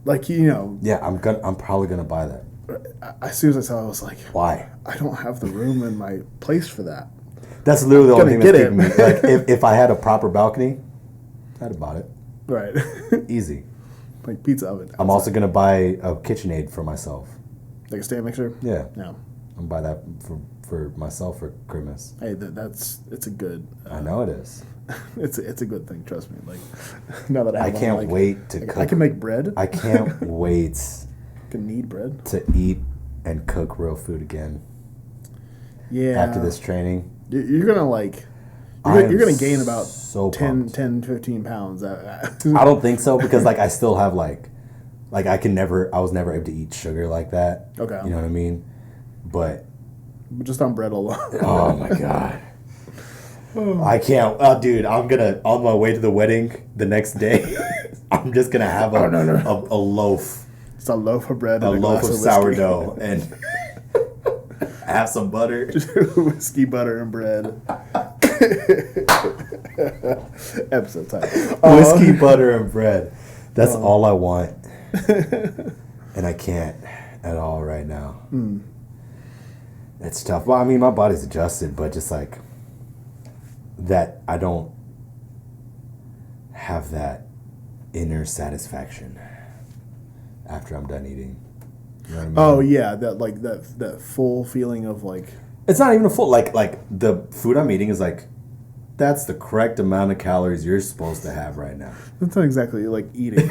[SPEAKER 2] Like
[SPEAKER 1] Yeah, I'm probably gonna buy that.
[SPEAKER 2] as soon as I saw it, I was like,
[SPEAKER 1] Why?
[SPEAKER 2] I don't have the room in my place for that.
[SPEAKER 1] That's literally the only thing
[SPEAKER 2] Gonna
[SPEAKER 1] that's
[SPEAKER 2] get
[SPEAKER 1] keeping me. Like if I had a proper balcony, I'd have bought it.
[SPEAKER 2] Right.
[SPEAKER 1] Easy.
[SPEAKER 2] Like pizza oven.
[SPEAKER 1] I'm also gonna buy a KitchenAid for myself.
[SPEAKER 2] like a stand mixer.
[SPEAKER 1] Yeah,
[SPEAKER 2] No.
[SPEAKER 1] I'm gonna buy that for myself for Christmas.
[SPEAKER 2] Hey, it's a good.
[SPEAKER 1] I know it is.
[SPEAKER 2] It's a good thing. Trust me. Like now that I
[SPEAKER 1] I
[SPEAKER 2] have one,
[SPEAKER 1] can't
[SPEAKER 2] like,
[SPEAKER 1] wait to
[SPEAKER 2] I
[SPEAKER 1] cook.
[SPEAKER 2] can make bread.
[SPEAKER 1] I can't wait
[SPEAKER 2] can knead bread.
[SPEAKER 1] to eat and cook real food again
[SPEAKER 2] Yeah.
[SPEAKER 1] after this training.
[SPEAKER 2] You're gonna like.
[SPEAKER 1] I
[SPEAKER 2] You're
[SPEAKER 1] am
[SPEAKER 2] gonna gain about
[SPEAKER 1] so
[SPEAKER 2] 10,
[SPEAKER 1] pumped.
[SPEAKER 2] 15 pounds.
[SPEAKER 1] I don't think so because like I still have like I was never able to eat sugar like that.
[SPEAKER 2] Okay.
[SPEAKER 1] You know what I mean? But
[SPEAKER 2] just on bread alone.
[SPEAKER 1] oh my god. I can't. Oh, dude, I'm gonna on my way to the wedding the next day. I'm just gonna have a loaf,
[SPEAKER 2] It's a loaf of bread.
[SPEAKER 1] a
[SPEAKER 2] And
[SPEAKER 1] loaf
[SPEAKER 2] glass
[SPEAKER 1] of
[SPEAKER 2] whiskey.
[SPEAKER 1] sourdough, and have some butter.
[SPEAKER 2] Whiskey, butter, and bread. Episode title.
[SPEAKER 1] Whiskey, butter, and bread. That's all I want, and I can't at all right now. It's tough. Well, I mean, my body's adjusted, but just like that, I don't have that inner satisfaction after I'm done eating. You know what I mean?
[SPEAKER 2] Oh yeah, that full feeling of like.
[SPEAKER 1] It's not even a full like the food I'm eating is like that's the correct amount of calories you're supposed to have right now.
[SPEAKER 2] That's not exactly like eating,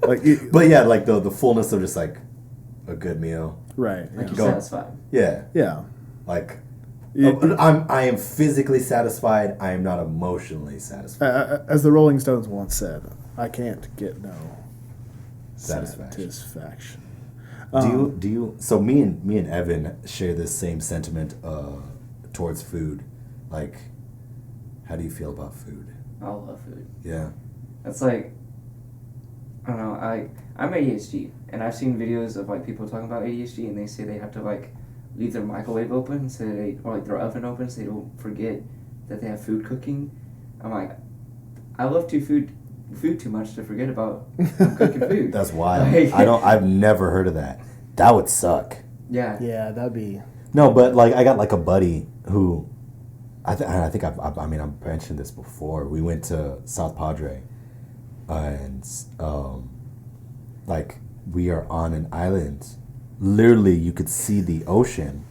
[SPEAKER 1] But yeah, like the fullness of just like a good meal.
[SPEAKER 2] right.
[SPEAKER 3] Like
[SPEAKER 2] Yeah.
[SPEAKER 3] you're satisfied.
[SPEAKER 1] Yeah.
[SPEAKER 2] Yeah.
[SPEAKER 1] Like
[SPEAKER 2] You-
[SPEAKER 1] I am physically satisfied. I am not emotionally satisfied.
[SPEAKER 2] As the Rolling Stones once said, I can't get no
[SPEAKER 1] Satisfaction.
[SPEAKER 2] satisfaction.
[SPEAKER 1] Do you? So me and Evan share this same sentiment towards food. Like, how do you feel about food?
[SPEAKER 3] I love food.
[SPEAKER 1] Yeah.
[SPEAKER 3] It's like, I don't know, I'm ADHD, and I've seen videos of like people talking about ADHD, and they say they have to like leave their microwave open or like their oven open so they don't forget that they have food cooking. I'm like, I love food too much to forget about I'm cooking food.
[SPEAKER 1] That's wild.
[SPEAKER 3] Like-
[SPEAKER 1] I've never heard of that. That would suck.
[SPEAKER 3] Yeah.
[SPEAKER 2] Yeah, that'd be.
[SPEAKER 1] No, but like I got like a buddy who, I think I've mentioned this before. We went to South Padre, and like we are on an island literally you could see the ocean.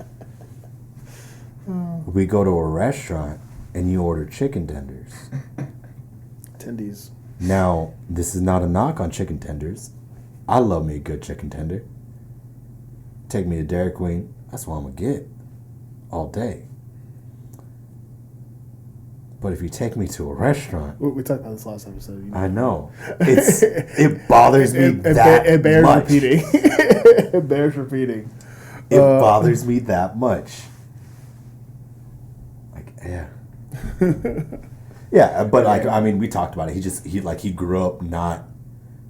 [SPEAKER 1] We go to a restaurant and you order chicken tenders.
[SPEAKER 2] Tendies.
[SPEAKER 1] Now, this is not a knock on chicken tenders. I love me a good chicken tender. Take me to Dairy Queen. That's what I'm going to get all day. But if you take me to a restaurant...
[SPEAKER 2] We talked about this last episode. You know?
[SPEAKER 1] I know. It bothers me that
[SPEAKER 2] it bears
[SPEAKER 1] much.
[SPEAKER 2] repeating. It bears repeating.
[SPEAKER 1] It bothers me that much. Like, yeah. Yeah, but like, I mean, we talked about it. He grew up not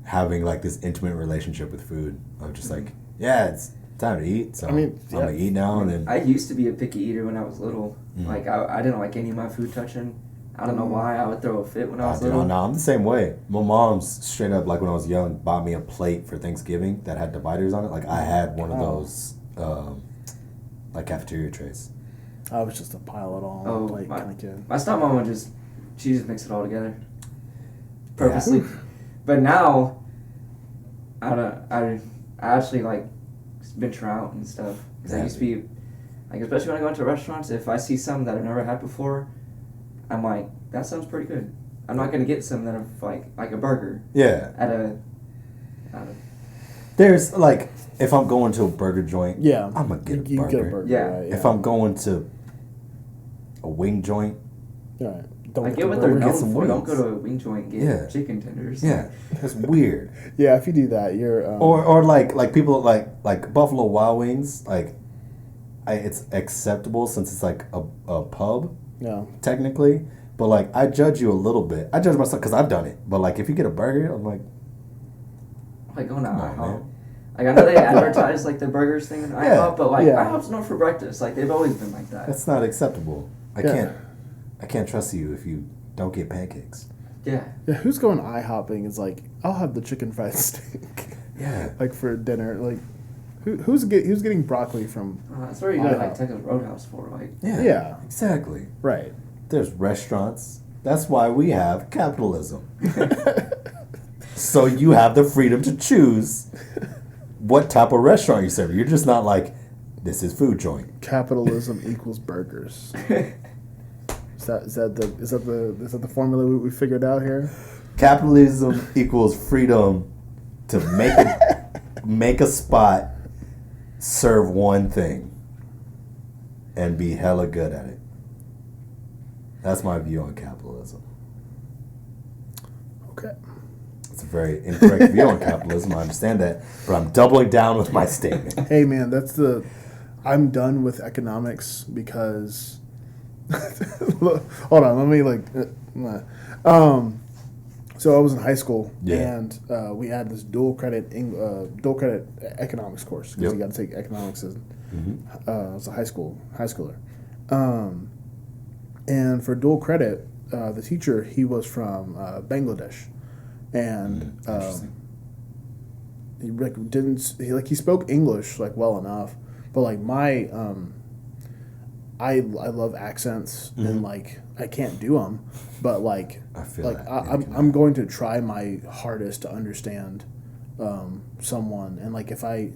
[SPEAKER 1] having like this intimate relationship with food. Of just like, yeah, it's time to eat. So I'm gonna eat now. And then
[SPEAKER 3] I used to be a picky eater when I was little. Like I didn't like any of my food touching. I don't know why. I would throw a fit when I was little.
[SPEAKER 1] No, I'm the same way. My mom's straight up, like when I was young, bought me a plate for Thanksgiving that had dividers on it. Like I had one of those like cafeteria trays.
[SPEAKER 2] I was just a pile it all plate kind of kid.
[SPEAKER 3] My stepmom would just mix it all together purposely. Yeah. But now I actually like venture out and stuff because I used to be like, especially when I go into restaurants, if I see something that I've never had before, I'm like, that sounds pretty good. I'm not gonna get something that I'm like a burger.
[SPEAKER 1] Yeah. There's like, if I'm going to a burger joint,
[SPEAKER 2] yeah,
[SPEAKER 1] I'm gonna get a burger.
[SPEAKER 2] You get a burger,
[SPEAKER 3] yeah.
[SPEAKER 2] Right, yeah.
[SPEAKER 1] If I'm going to a wing joint,
[SPEAKER 2] right.
[SPEAKER 3] I get what they're known for. Don't go to a wing joint and get chicken tenders.
[SPEAKER 1] Yeah, that's weird.
[SPEAKER 2] Yeah, if you do that, you're
[SPEAKER 1] or like people like Buffalo Wild Wings, like it's acceptable since it's like a pub.
[SPEAKER 2] Yeah.
[SPEAKER 1] Technically, but like I judge you a little bit. I judge myself because I've done it. But like if you get a burger, I'm like
[SPEAKER 3] going to IHOP. Like I know they advertise like the burgers thing in IHOP, but like IHOP's known for breakfast. Like they've always been like that.
[SPEAKER 1] That's not acceptable. I can't trust you if you don't get pancakes.
[SPEAKER 2] Yeah. Yeah. Who's going IHOpping is like, I'll have the chicken fried steak.
[SPEAKER 1] Yeah.
[SPEAKER 2] Like for dinner, like. Who's getting broccoli from?
[SPEAKER 3] That's where you go to like Texas Roadhouse for, like.
[SPEAKER 1] Yeah, exactly.
[SPEAKER 2] Right.
[SPEAKER 1] There's restaurants. That's why we have capitalism. So you have the freedom to choose what type of restaurant you serve. You're just not like, this is food joint.
[SPEAKER 2] Capitalism equals burgers. Is that the formula we figured out here?
[SPEAKER 1] Capitalism equals freedom to make a spot, serve one thing, and be hella good at it. That's my view on capitalism.
[SPEAKER 2] Okay.
[SPEAKER 1] It's a very incorrect view on capitalism. I understand that, but I'm doubling down with my statement.
[SPEAKER 2] Hey man, I'm done with economics because hold on, let me so I was in high school, and we had this dual credit economics course because you got to take economics as a high schooler, and for dual credit, the teacher, he was from Bangladesh, and he spoke English like well enough, but like my I love accents and like I can't do them, but like I'm going to try my hardest to understand someone, and like if I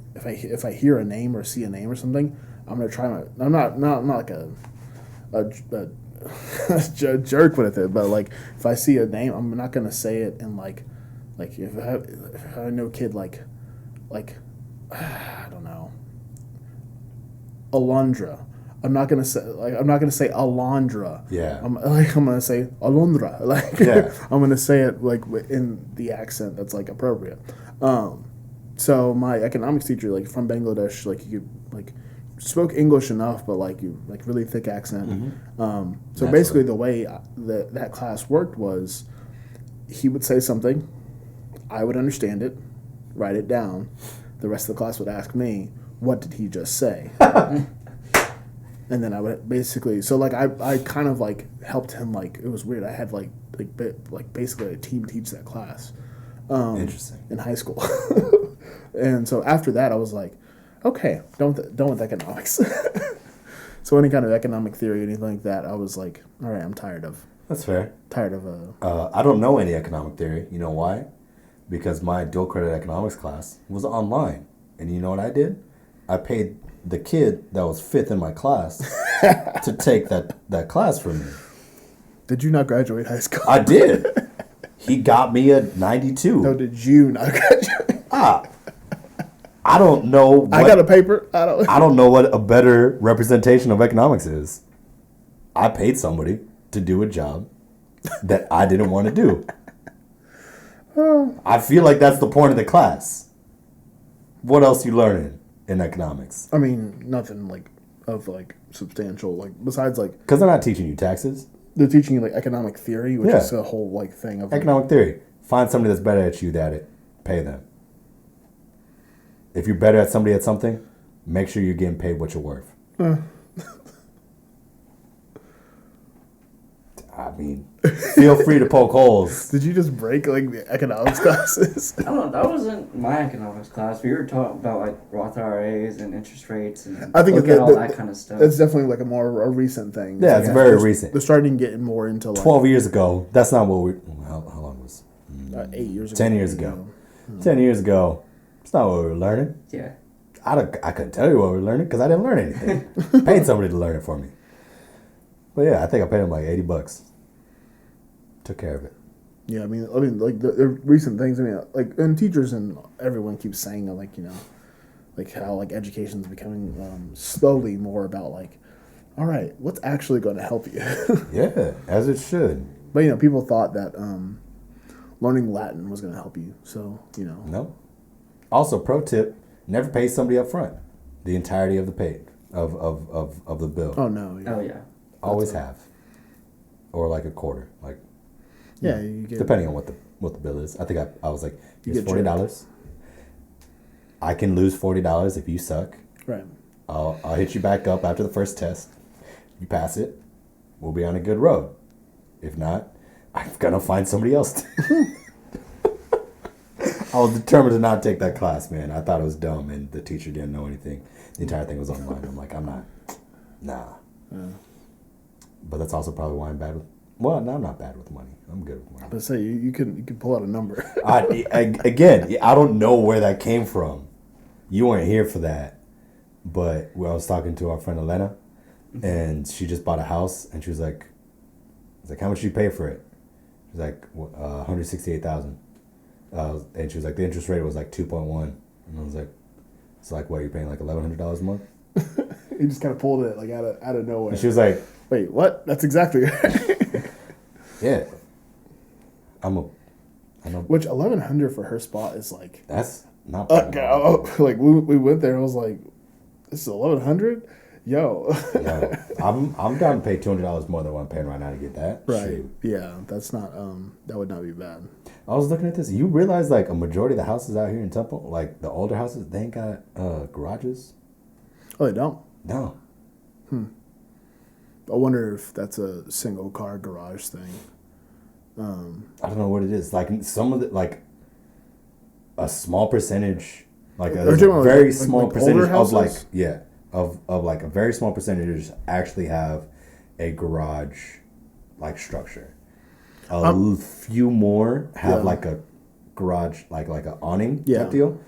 [SPEAKER 2] hear a name or see a name or something, I'm gonna try my. I'm not like a jerk with it, but like if I see a name, I'm not gonna say it in like if I know a kid like I don't know, Alondra. I'm not gonna say Alondra.
[SPEAKER 1] Yeah.
[SPEAKER 2] I'm gonna say Alondra. I'm gonna say it like in the accent that's like appropriate. So my economics teacher, like from Bangladesh, like you like spoke English enough, but like you like really thick accent. So basically, the way that class worked was, he would say something, I would understand it, write it down. The rest of the class would ask me, "What did he just say?" And then I would basically, so like I kind of like helped him. Like it was weird. I had like basically a team teach that class.
[SPEAKER 1] Interesting.
[SPEAKER 2] In high school. And so after that, I was like, okay, done with economics. So any kind of economic theory, anything like that, I was like, all right, I'm tired of.
[SPEAKER 1] That's fair.
[SPEAKER 2] Tired of
[SPEAKER 1] I don't know any economic theory. You know why? Because my dual credit economics class was online, and you know what I did? I paid the kid that was 5th in my class to take that class from me.
[SPEAKER 2] Did you not graduate high school?
[SPEAKER 1] I did. He got me a 92.
[SPEAKER 2] No, did you not graduate?
[SPEAKER 1] I don't know. What,
[SPEAKER 2] I got a paper.
[SPEAKER 1] I don't know what a better representation of economics is. I paid somebody to do a job that I didn't want to do. I feel like that's the point of the class. What else you learning in economics?
[SPEAKER 2] I mean, nothing of substantial besides
[SPEAKER 1] because they're not teaching you taxes.
[SPEAKER 2] They're teaching you economic theory, which is a whole thing of
[SPEAKER 1] economic theory. Find somebody that's better at you at it. Pay them. If you're better at somebody at something, make sure you're getting paid what you're worth. I mean, feel free to poke holes.
[SPEAKER 2] Did you just break the economics classes?
[SPEAKER 3] I don't know. That wasn't my economics class. We were talking about Roth IRAs and interest rates and
[SPEAKER 2] I think
[SPEAKER 3] all that kind of stuff.
[SPEAKER 2] It's definitely a recent thing.
[SPEAKER 1] Yeah, it's very recent.
[SPEAKER 2] They're starting to get more into
[SPEAKER 1] 12 years ago. That's not what we. How long was?
[SPEAKER 2] 8 years ago.
[SPEAKER 1] 10 years ago. 10 years ago. It's not what we were learning.
[SPEAKER 3] Yeah.
[SPEAKER 1] I couldn't tell you what we were learning because I didn't learn anything. Paid somebody to learn it for me. But yeah, I think I paid him $80. Took care of it.
[SPEAKER 2] Yeah, I mean, the recent things. I mean, and teachers and everyone keeps saying how education's becoming slowly more about all right, what's actually going to help you?
[SPEAKER 1] Yeah, as it should.
[SPEAKER 2] But people thought that learning Latin was going to help you. So
[SPEAKER 1] No. Also, pro tip: never pay somebody up front the entirety of the pay of the bill.
[SPEAKER 2] Oh no. Yeah.
[SPEAKER 3] Oh yeah.
[SPEAKER 1] Always have, or a quarter,
[SPEAKER 2] Yeah, you get,
[SPEAKER 1] depending on what the bill is. I think I was like,
[SPEAKER 2] You
[SPEAKER 1] here's
[SPEAKER 2] get
[SPEAKER 1] $40. I can lose $40 if you suck.
[SPEAKER 2] right.
[SPEAKER 1] I'll hit you back up after the first test. You pass it, we'll be on a good road. If not, I'm gonna find somebody else. I was determined to not take that class, man. I thought it was dumb, and the teacher didn't know anything. The entire thing was online. I'm like, I'm not. Nah.
[SPEAKER 2] Yeah.
[SPEAKER 1] But that's also probably why I'm bad with. Well, no, I'm not bad with money. I'm good with money.
[SPEAKER 2] But say you can pull out a number.
[SPEAKER 1] Again, I don't know where that came from. You weren't here for that. But I was talking to our friend Elena, and she just bought a house, and she was like, how much did you pay for it? She was like, $168,000. And she was like, the interest rate was 2.1. And I was like, so what, you're paying $1,100 a month?
[SPEAKER 2] You just kind of pulled it out of nowhere.
[SPEAKER 1] And she was like,
[SPEAKER 2] wait, what? That's exactly right.
[SPEAKER 1] yeah. I know.
[SPEAKER 2] Which 1,100 for her spot is
[SPEAKER 1] That's not
[SPEAKER 2] bad. We went there. I was like, this is 1,100. Yo.
[SPEAKER 1] I'm down to pay $200 more than what I'm paying right now to get that.
[SPEAKER 2] Right.
[SPEAKER 1] Shoot.
[SPEAKER 2] Yeah. That's not. That would not be bad.
[SPEAKER 1] I was looking at this. You realize a majority of the houses out here in Temple, the older houses, they ain't got garages.
[SPEAKER 2] Oh, they don't.
[SPEAKER 1] No.
[SPEAKER 2] I wonder if that's a single car garage thing.
[SPEAKER 1] I don't know what it is. Some of the a small percentage, a very small percentage of a very small percentage actually have a garage structure. A few more have a garage like an awning type deal.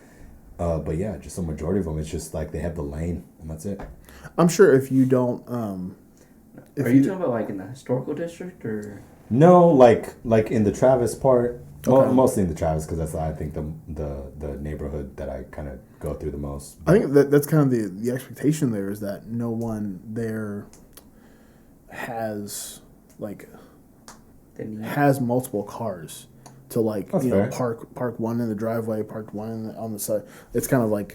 [SPEAKER 1] But yeah, just a majority of them, it's just they have the lane and that's it.
[SPEAKER 2] I'm sure if you don't.
[SPEAKER 3] Are you talking about in the historical district or?
[SPEAKER 1] No, like in the Travis part.
[SPEAKER 2] Okay.
[SPEAKER 1] Mostly in the Travis because that's I think the neighborhood that I kind of go through the most.
[SPEAKER 2] I think that's kind of the expectation there is that no one there has multiple cars to park one in the driveway, park one on the side. It's kind of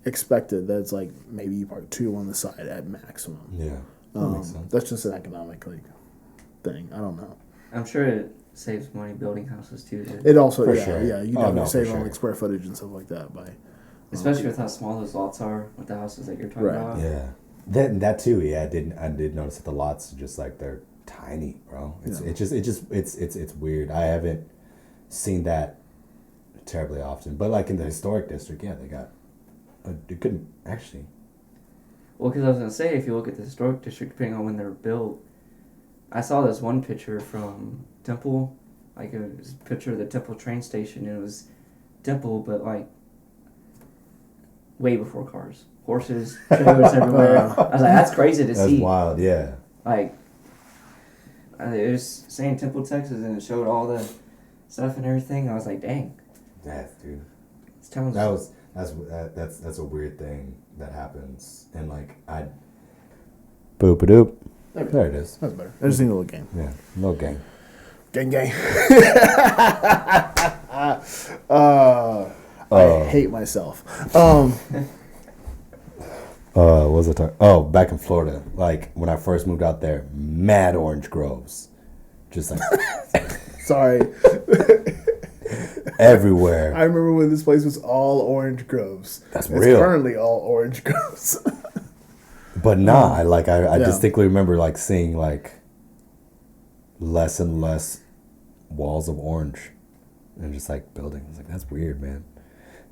[SPEAKER 2] expected that it's maybe you park two on the side at maximum.
[SPEAKER 1] Yeah, that makes sense.
[SPEAKER 2] That's just an economic thing. I don't know.
[SPEAKER 3] I'm sure it saves money building houses too.
[SPEAKER 2] It also
[SPEAKER 1] For
[SPEAKER 2] yeah
[SPEAKER 1] sure.
[SPEAKER 2] yeah you definitely save on
[SPEAKER 1] sure.
[SPEAKER 2] square footage and stuff like that by.
[SPEAKER 3] Especially with how small those lots are with the houses that you're talking about.
[SPEAKER 1] Yeah, that too. Yeah, I did notice that the lots just they're tiny, bro. It's weird. I haven't seen that terribly often, but in the historic district, yeah, they got. It couldn't actually.
[SPEAKER 3] Well, because I was gonna say, if you look at the historic district, depending on when they were built, I saw this one picture from Temple, it was a picture of the Temple train station, and it was Temple, but way before cars, horses, trailers everywhere. I was like, that's crazy to
[SPEAKER 1] That's
[SPEAKER 3] see.
[SPEAKER 1] wild, yeah.
[SPEAKER 3] Like, it was saying Temple, Texas, and it showed all the stuff and everything. I was like, dang.
[SPEAKER 1] Yeah, dude.
[SPEAKER 3] It's telling
[SPEAKER 1] That's a weird thing that happens, and like boop a doop. There it is.
[SPEAKER 2] That's better. I just need a little game.
[SPEAKER 1] Yeah, no gang.
[SPEAKER 2] Gang. I hate myself.
[SPEAKER 1] What was I talking? Oh, back in Florida, like when I first moved out there, mad orange groves, just like
[SPEAKER 2] Sorry.
[SPEAKER 1] everywhere.
[SPEAKER 2] I remember when this place was all orange groves.
[SPEAKER 1] That's
[SPEAKER 2] it's
[SPEAKER 1] real.
[SPEAKER 2] currently all orange groves.
[SPEAKER 1] But nah, I
[SPEAKER 2] Yeah.
[SPEAKER 1] distinctly remember like seeing like less and less walls of orange and just like buildings. Like that's weird, man.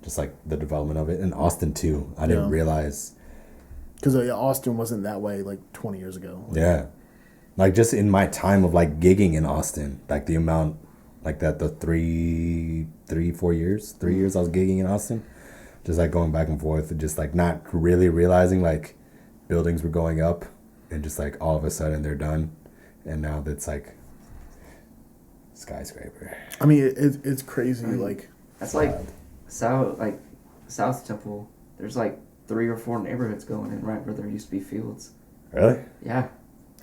[SPEAKER 1] Just like the development of it in Austin too. I didn't realize.
[SPEAKER 2] Because Austin wasn't that way like 20 years ago.
[SPEAKER 1] Yeah, like just in my time of like gigging in Austin, like the amount, like that the 3 years I was gigging in Austin, just like going back and forth, and just like not really realizing like buildings were going up, and just like all of a sudden they're done, and now that's like skyscraper.
[SPEAKER 2] I mean, it's crazy. Like
[SPEAKER 3] That's like South Temple. There's like 3 or 4 neighborhoods going in right where there used to be fields.
[SPEAKER 1] Really?
[SPEAKER 3] Yeah.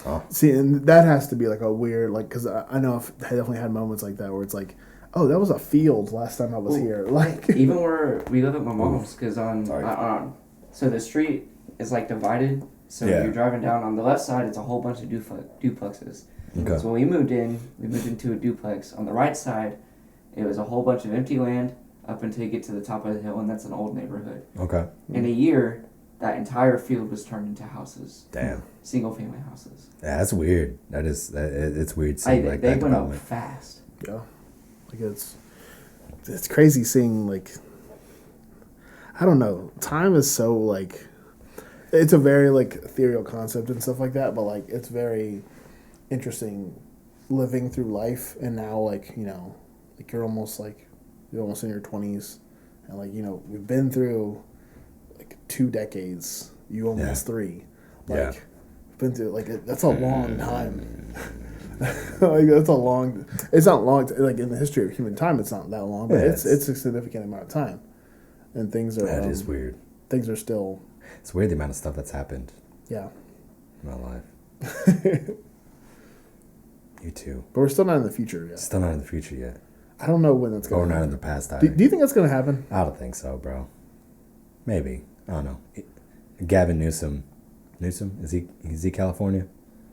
[SPEAKER 1] Oh.
[SPEAKER 2] See, and that has to be like a weird, like, because I know I've definitely had moments like that where it's like, oh, that was a field last time I was here. Like,
[SPEAKER 3] Even where we live at my mom's, because so the street is like divided. So
[SPEAKER 1] Yeah.
[SPEAKER 3] you're driving down on the left side, it's a whole bunch of duplexes.
[SPEAKER 1] Okay.
[SPEAKER 3] So when we moved into a duplex. On the right side, it was a whole bunch of empty land up until you get to the top of the hill, and that's an old neighborhood.
[SPEAKER 1] Okay.
[SPEAKER 3] In a year, that entire field was turned into houses.
[SPEAKER 1] Damn.
[SPEAKER 3] Single family houses.
[SPEAKER 1] Yeah, that's weird. It's weird seeing like
[SPEAKER 3] they
[SPEAKER 1] that
[SPEAKER 3] went up
[SPEAKER 1] development.
[SPEAKER 3] fast.
[SPEAKER 2] yeah, like it's crazy seeing like, I don't know. Time is so like, it's a very like ethereal concept and stuff like that, but like it's very interesting living through life, and now like, you know, like you're almost in your 20s, and like, you know, we've been through like 2 decades, you almost 3, like
[SPEAKER 1] Yeah.
[SPEAKER 2] we've been through like that's a long time. Like that's a long, it's not long, like in the history of human time it's not that long, but
[SPEAKER 1] Yeah,
[SPEAKER 2] it's a significant amount of time, and things are
[SPEAKER 1] That is weird.
[SPEAKER 2] things are still,
[SPEAKER 1] It's weird the amount of stuff that's happened
[SPEAKER 2] yeah,
[SPEAKER 1] in my life. You too.
[SPEAKER 2] but we're still not in the future yet.
[SPEAKER 1] Still not in the future yet.
[SPEAKER 2] I don't know when that's
[SPEAKER 1] Or
[SPEAKER 2] going to
[SPEAKER 1] not in
[SPEAKER 2] happen.
[SPEAKER 1] the past
[SPEAKER 2] Do
[SPEAKER 1] either.
[SPEAKER 2] you think that's going to happen?
[SPEAKER 1] I don't think so, bro. Maybe. I don't know. Gavin Newsom. Is he California?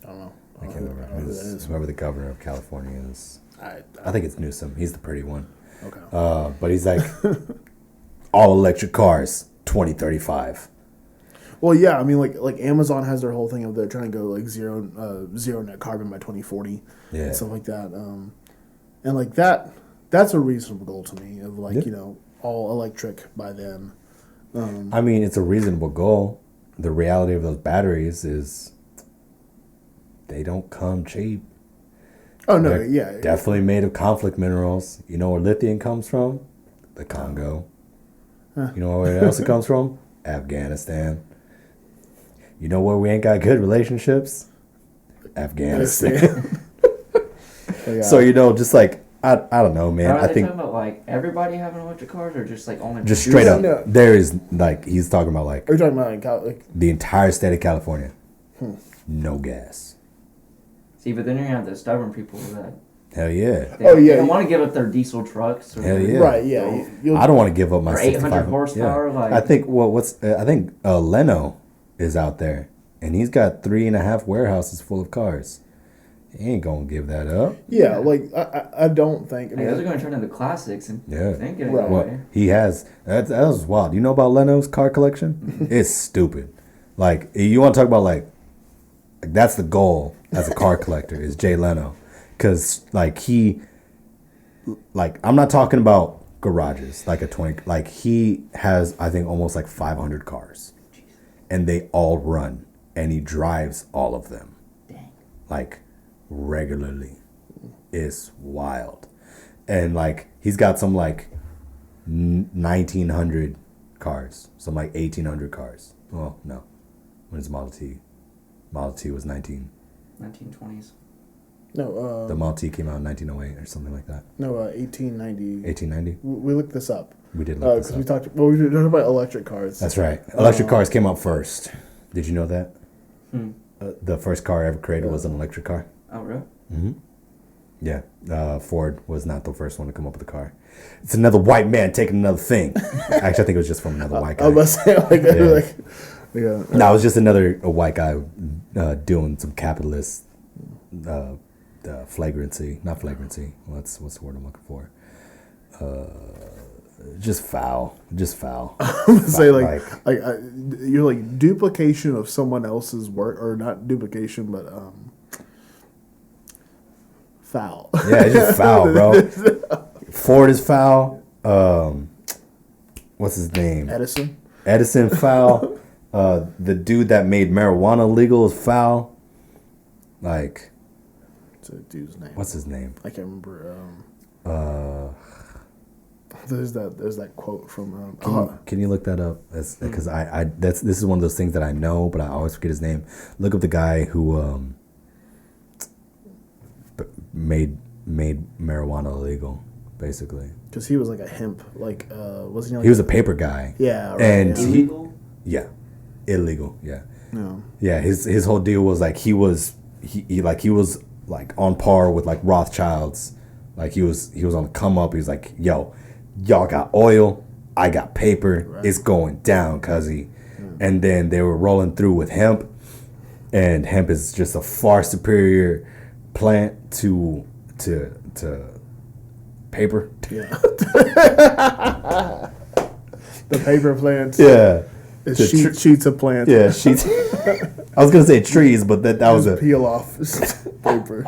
[SPEAKER 2] I don't know.
[SPEAKER 1] I can't remember.
[SPEAKER 2] I don't know who that is.
[SPEAKER 1] Whoever the governor of California is.
[SPEAKER 2] I
[SPEAKER 1] I think it's Newsom. He's the pretty one.
[SPEAKER 2] okay.
[SPEAKER 1] But he's like, all electric cars, 2035.
[SPEAKER 2] Well, yeah, I mean, like Amazon has their whole thing of they're trying to go like zero net carbon by 2040,
[SPEAKER 1] Yeah.
[SPEAKER 2] and stuff like that. And like that's a reasonable goal to me of like,
[SPEAKER 1] Yeah.
[SPEAKER 2] you know, all electric by then.
[SPEAKER 1] I mean, it's a reasonable goal. The reality of those batteries is they don't come cheap.
[SPEAKER 2] Oh no,
[SPEAKER 1] They're
[SPEAKER 2] yeah,
[SPEAKER 1] definitely made of conflict minerals. You know where lithium comes from? The Congo. You know where else it comes from? Afghanistan. You know where we ain't got good relationships? Afghanistan.
[SPEAKER 2] Yeah.
[SPEAKER 1] So, you know, just like, I don't know, man.
[SPEAKER 3] Are
[SPEAKER 1] I
[SPEAKER 3] they
[SPEAKER 1] think
[SPEAKER 3] talking about like everybody having electric cars, or just like only
[SPEAKER 1] just straight up,
[SPEAKER 2] No.
[SPEAKER 1] there is like, he's talking about like
[SPEAKER 2] Are you talking about like
[SPEAKER 1] the entire state of California. No gas.
[SPEAKER 3] See, but then you have the stubborn people that
[SPEAKER 1] Hell yeah.
[SPEAKER 3] they,
[SPEAKER 2] Oh,
[SPEAKER 3] they
[SPEAKER 2] yeah.
[SPEAKER 3] don't want to give up their diesel trucks. Or
[SPEAKER 1] Hell
[SPEAKER 3] their-
[SPEAKER 1] yeah.
[SPEAKER 2] right? Yeah, you'll,
[SPEAKER 1] I don't want to give up my
[SPEAKER 3] Or 800
[SPEAKER 1] 65
[SPEAKER 3] horsepower,
[SPEAKER 1] Yeah.
[SPEAKER 3] like-
[SPEAKER 1] I think I think Leno is out there, and he's got 3.5 warehouses full of cars. He ain't gonna give that up.
[SPEAKER 2] Yeah, like I don't think. I
[SPEAKER 3] Like,
[SPEAKER 2] mean,
[SPEAKER 3] those are going to turn into classics, and
[SPEAKER 1] Yeah.
[SPEAKER 3] they ain't getting
[SPEAKER 2] Right.
[SPEAKER 1] What
[SPEAKER 3] away.
[SPEAKER 1] he has, that was wild. You know about Leno's car collection? It's stupid. Like, you want to talk about like that's the goal as a car collector is Jay Leno, because like I'm not talking about garages like a 20. Like he has, I think, almost like 500 cars, and they all run, and he drives all of them,
[SPEAKER 3] Dang.
[SPEAKER 1] like regularly. It's wild. And like he's got some like 1900 cars, some like 1800 cars, Well, no. When is Model T? Model T was
[SPEAKER 3] 1920s.
[SPEAKER 2] No.
[SPEAKER 1] The Model T came out in 1908 or something like that.
[SPEAKER 2] No, 1890.
[SPEAKER 1] 1890?
[SPEAKER 2] We looked this up.
[SPEAKER 1] We did look this up.
[SPEAKER 2] We talked about electric cars.
[SPEAKER 1] That's right. Electric cars came out first. Did you know that? The first car ever created was an electric car.
[SPEAKER 3] Oh, really?
[SPEAKER 1] Mm-hmm. Yeah. Ford was not the first one to come up with a car. It's another white man taking another thing. Actually, I think it was just from another white guy.
[SPEAKER 2] I was about to say, yeah.
[SPEAKER 1] No, it was just a white guy doing some capitalist flagrancy. Not flagrancy. What's the word I'm looking for? Just foul.
[SPEAKER 2] I'm gonna say you're like duplication of someone else's work, or not duplication, but foul.
[SPEAKER 1] Yeah, it's just foul, bro. Ford is foul. What's his name? Edison foul. The dude that made marijuana legal is foul. Like,
[SPEAKER 2] what's that dude's name?
[SPEAKER 1] What's his name?
[SPEAKER 2] I can't remember. There's that quote from.
[SPEAKER 1] Can you look that up? Because this is one of those things that I know, but I always forget his name. Look up the guy who made marijuana illegal, basically.
[SPEAKER 2] Because he was like a hemp, wasn't he? Like
[SPEAKER 1] he was a paper guy.
[SPEAKER 2] Yeah, right,
[SPEAKER 1] and
[SPEAKER 3] illegal.
[SPEAKER 1] Illegal. Yeah.
[SPEAKER 2] No.
[SPEAKER 1] Yeah, his whole deal was like he was like on par with like Rothschilds. Like he was on the come up. He was like, yo, y'all got oil, I got paper. Right. It's going down, cuzzy. And then they were rolling through with hemp, and hemp is just a far superior plant to paper.
[SPEAKER 2] Yeah. The paper plants.
[SPEAKER 1] Yeah.
[SPEAKER 2] It's sheets of plants.
[SPEAKER 1] Yeah, sheets. I was gonna say trees, but that was a
[SPEAKER 2] peel off paper.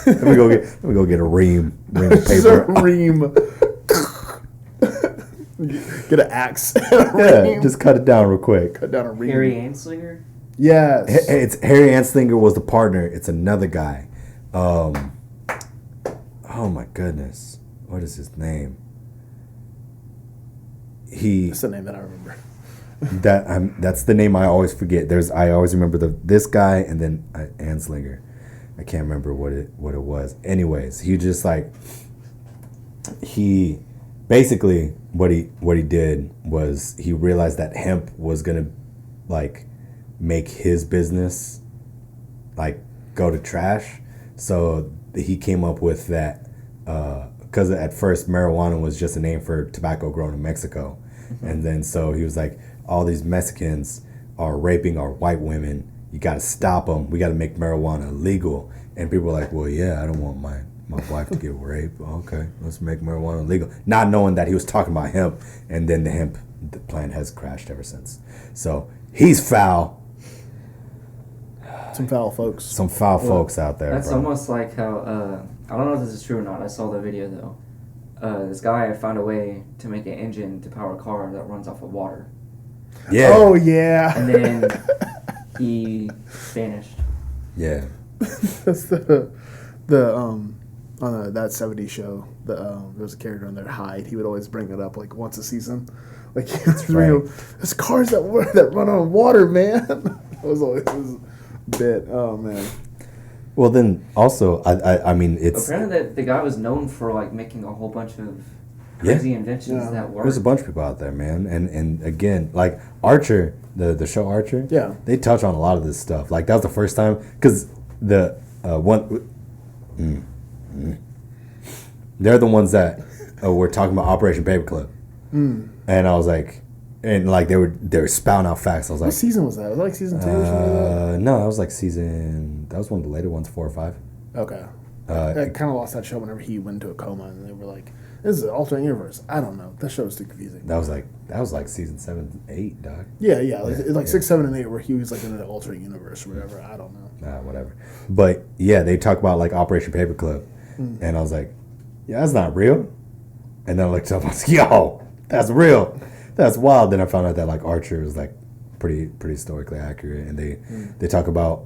[SPEAKER 1] Let me go get a ream of
[SPEAKER 2] Just
[SPEAKER 1] paper.
[SPEAKER 2] a ream. Get an axe.
[SPEAKER 1] Yeah, just cut it down real quick.
[SPEAKER 2] Cut down a ream.
[SPEAKER 3] Harry Anslinger?
[SPEAKER 2] Yes.
[SPEAKER 1] It's Harry Anslinger was the partner. It's another guy. Oh my goodness, what is his name?
[SPEAKER 2] That's the name that I remember.
[SPEAKER 1] That's the name I always forget. I always remember this guy and then Anslinger. I can't remember what it was. Anyways, he just he basically what he did was he realized that hemp was gonna make his business go to trash. So he came up with that because at first marijuana was just a name for tobacco grown in Mexico. Mm-hmm. And then so he was like, all these Mexicans are raping our white women. You got to stop them. We got to make marijuana legal. And people were like, well, yeah, I don't want my wife to get raped. Okay, let's make marijuana legal. Not knowing that he was talking about hemp. And then the plant has crashed ever since. So he's foul.
[SPEAKER 2] Some foul folks.
[SPEAKER 1] Some foul folks out there.
[SPEAKER 3] That's
[SPEAKER 1] bro.
[SPEAKER 3] almost like how, I don't know if this is true or not. I saw the video though. This guy found a way to make an engine to power a car that runs off of water.
[SPEAKER 1] Yeah.
[SPEAKER 2] Oh, yeah.
[SPEAKER 3] And then he vanished.
[SPEAKER 1] Yeah.
[SPEAKER 2] That's the on that 70s show. There was a character on there, Hyde. He would always bring it up once a season. There's cars that run on water, man. It was always a bit. Oh man.
[SPEAKER 1] Well, then also, I mean, it's
[SPEAKER 3] apparently the guy was known for making a whole bunch of crazy inventions that work.
[SPEAKER 1] There's a bunch of people out there, man, and again, Archer, the show Archer.
[SPEAKER 2] Yeah.
[SPEAKER 1] They touch on a lot of this stuff. That was the first time because the they're the ones that were talking about Operation Paperclip, and I was like, and they were spouting out facts. I was like,
[SPEAKER 2] what season was that? Was that season 2 or something like that?
[SPEAKER 1] No, that was that was one of the later ones, 4 or 5.
[SPEAKER 2] Okay. I kind of lost that show whenever he went into a coma, and they were like, "This is an alternate universe." I don't know. That show was too confusing.
[SPEAKER 1] That was season 7, 8, dog.
[SPEAKER 2] Yeah. It's 6, 7, and 8, where he was in an alternate universe or whatever. I don't know.
[SPEAKER 1] Whatever. But yeah, they talk about Operation Paperclip, and I was like, "Yeah, that's not real." And then I looked up, I was like, "Yo, that's real. That's wild." Then I found out that Archer was pretty historically accurate, and they talk about.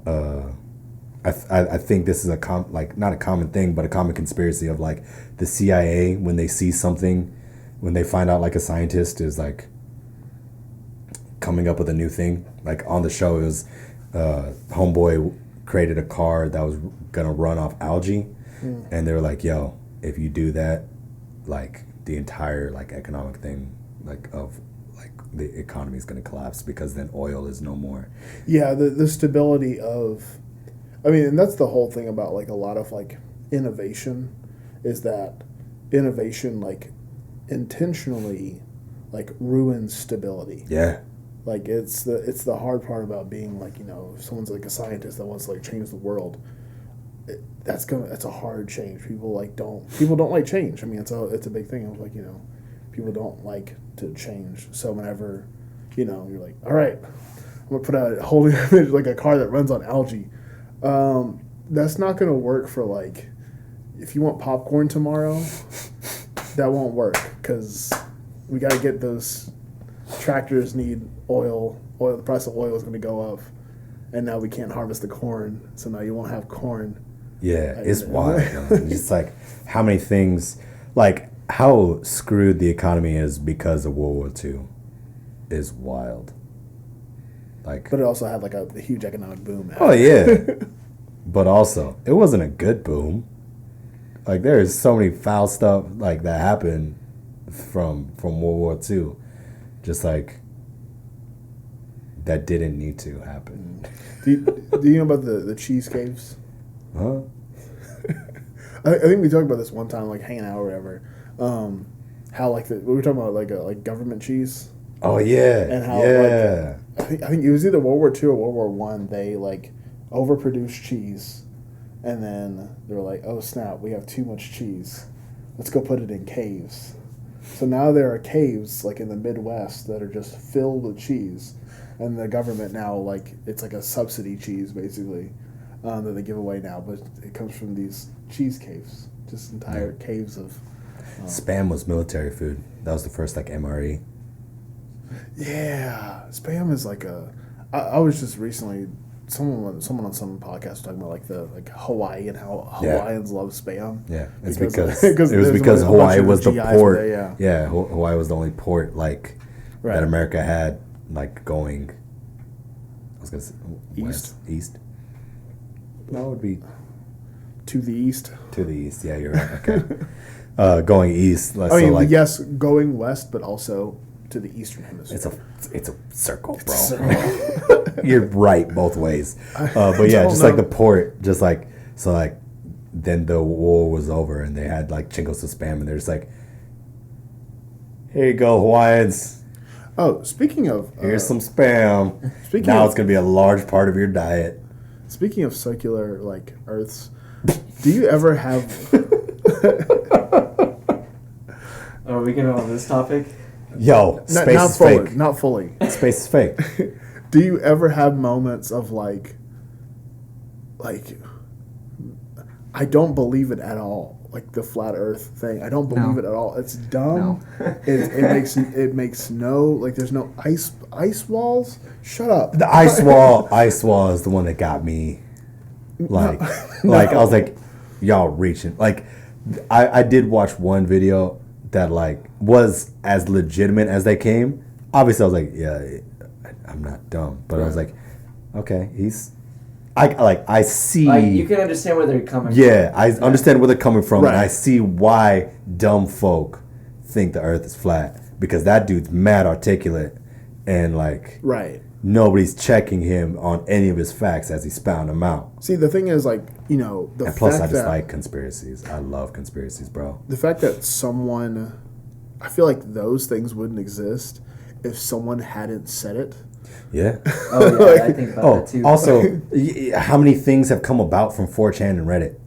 [SPEAKER 1] I think this is not a common thing, but a common conspiracy of the CIA when they see something, when they find out a scientist is coming up with a new thing. Like on the show, it was homeboy created a car that was gonna run off algae, and they were like, "Yo, if you do that, like the entire like economic thing, like of like the economy is gonna collapse because then oil is no more."
[SPEAKER 2] Yeah, the stability of, I mean, and that's the whole thing about like a lot of like innovation, is that innovation like intentionally like ruins stability.
[SPEAKER 1] Yeah.
[SPEAKER 2] Like it's the hard part about being like, you know, if someone's like a scientist that wants to like change the world, that's a hard change. People don't like change. I mean, it's a big thing of like, you know, people don't like to change. So whenever, you know, you're like, all right, I'm gonna put out a whole new image like a car that runs on algae. That's not gonna work for like, if you want popcorn tomorrow, that won't work because we got to get those tractors need oil. The price of oil is going to go up, and now we can't harvest the corn, so now you won't have corn.
[SPEAKER 1] Yeah, it's wild. Man. It's like how many things, like how screwed the economy is because of World War II is wild. Like,
[SPEAKER 2] but it also had like a huge economic boom.
[SPEAKER 1] Oh yeah, but also it wasn't a good boom. Like there is so many foul stuff like that happened from World War II, just like that didn't need to happen.
[SPEAKER 2] Do you know about the cheese caves?
[SPEAKER 1] Huh?
[SPEAKER 2] I think we talked about this one time, like hanging out or whatever. How like we were talking about like government cheese.
[SPEAKER 1] Oh yeah,
[SPEAKER 2] and how
[SPEAKER 1] yeah.
[SPEAKER 2] Like, I think it was either World War II or World War One. They like overproduced cheese. And then they were like, oh, snap, we have too much cheese. Let's go put it in caves. So now there are caves, like in the Midwest, that are just filled with cheese. And the government now, like, it's like a subsidy cheese, basically, that they give away now. But it comes from these cheese caves, just entire caves of...
[SPEAKER 1] Spam was military food. That was the first, like, MRE.
[SPEAKER 2] Yeah. Spam is like a... I was just recently... Someone on some podcast was talking about like Hawaii and how Hawaiians love Spam.
[SPEAKER 1] Yeah, it's
[SPEAKER 2] because
[SPEAKER 1] it was because Hawaii was the
[SPEAKER 2] GIs
[SPEAKER 1] port.
[SPEAKER 2] there,
[SPEAKER 1] yeah, Hawaii was the only port like
[SPEAKER 2] right.
[SPEAKER 1] that America had going. I was gonna say east. No, it would be
[SPEAKER 2] to the east.
[SPEAKER 1] To the east. Yeah, you're right. Okay, going east.
[SPEAKER 2] I mean, yes, going west, but also to the eastern hemisphere.
[SPEAKER 1] It's a circle, bro.
[SPEAKER 2] It's a circle.
[SPEAKER 1] You're right both ways. But yeah, just like the port, just like so like then the war was over and they had like chingos of Spam and they're just like, here you go, Hawaiians.
[SPEAKER 2] Oh, speaking of
[SPEAKER 1] here's some Spam. Now it's gonna be a large part of your diet.
[SPEAKER 2] Speaking of circular like Earths, do you ever have?
[SPEAKER 3] Are we getting on this topic?
[SPEAKER 1] Yo, space is fake.
[SPEAKER 2] Not fully.
[SPEAKER 1] Space is fake.
[SPEAKER 2] Do you ever have moments of like, I don't believe it at all. Like the flat Earth thing, I don't believe it at all. It's dumb.
[SPEAKER 3] No.
[SPEAKER 2] it makes no like. There's no ice walls. Shut up.
[SPEAKER 1] The ice wall is the one that got me. Like, like I was like, y'all reaching. Like, I did watch one video that like was as legitimate as they came. Obviously, I was like, yeah, I'm not dumb, but I was like, okay, I see.
[SPEAKER 3] Like, you can understand where they're coming from.
[SPEAKER 1] Yeah, I understand where they're coming from,
[SPEAKER 2] right.
[SPEAKER 1] And I see why dumb folk think the Earth is flat because that dude's mad articulate, and like,
[SPEAKER 2] right.
[SPEAKER 1] Nobody's checking him on any of his facts as he's spouting them out.
[SPEAKER 2] See, the thing is, like, you know, the
[SPEAKER 1] and plus,
[SPEAKER 2] fact
[SPEAKER 1] I just
[SPEAKER 2] that,
[SPEAKER 1] like conspiracies. I love conspiracies, bro.
[SPEAKER 2] The fact that someone, I feel like those things wouldn't exist if someone hadn't said it.
[SPEAKER 1] Yeah.
[SPEAKER 3] Oh, yeah, I think about that too.
[SPEAKER 1] Also, how many things have come about from 4chan and Reddit?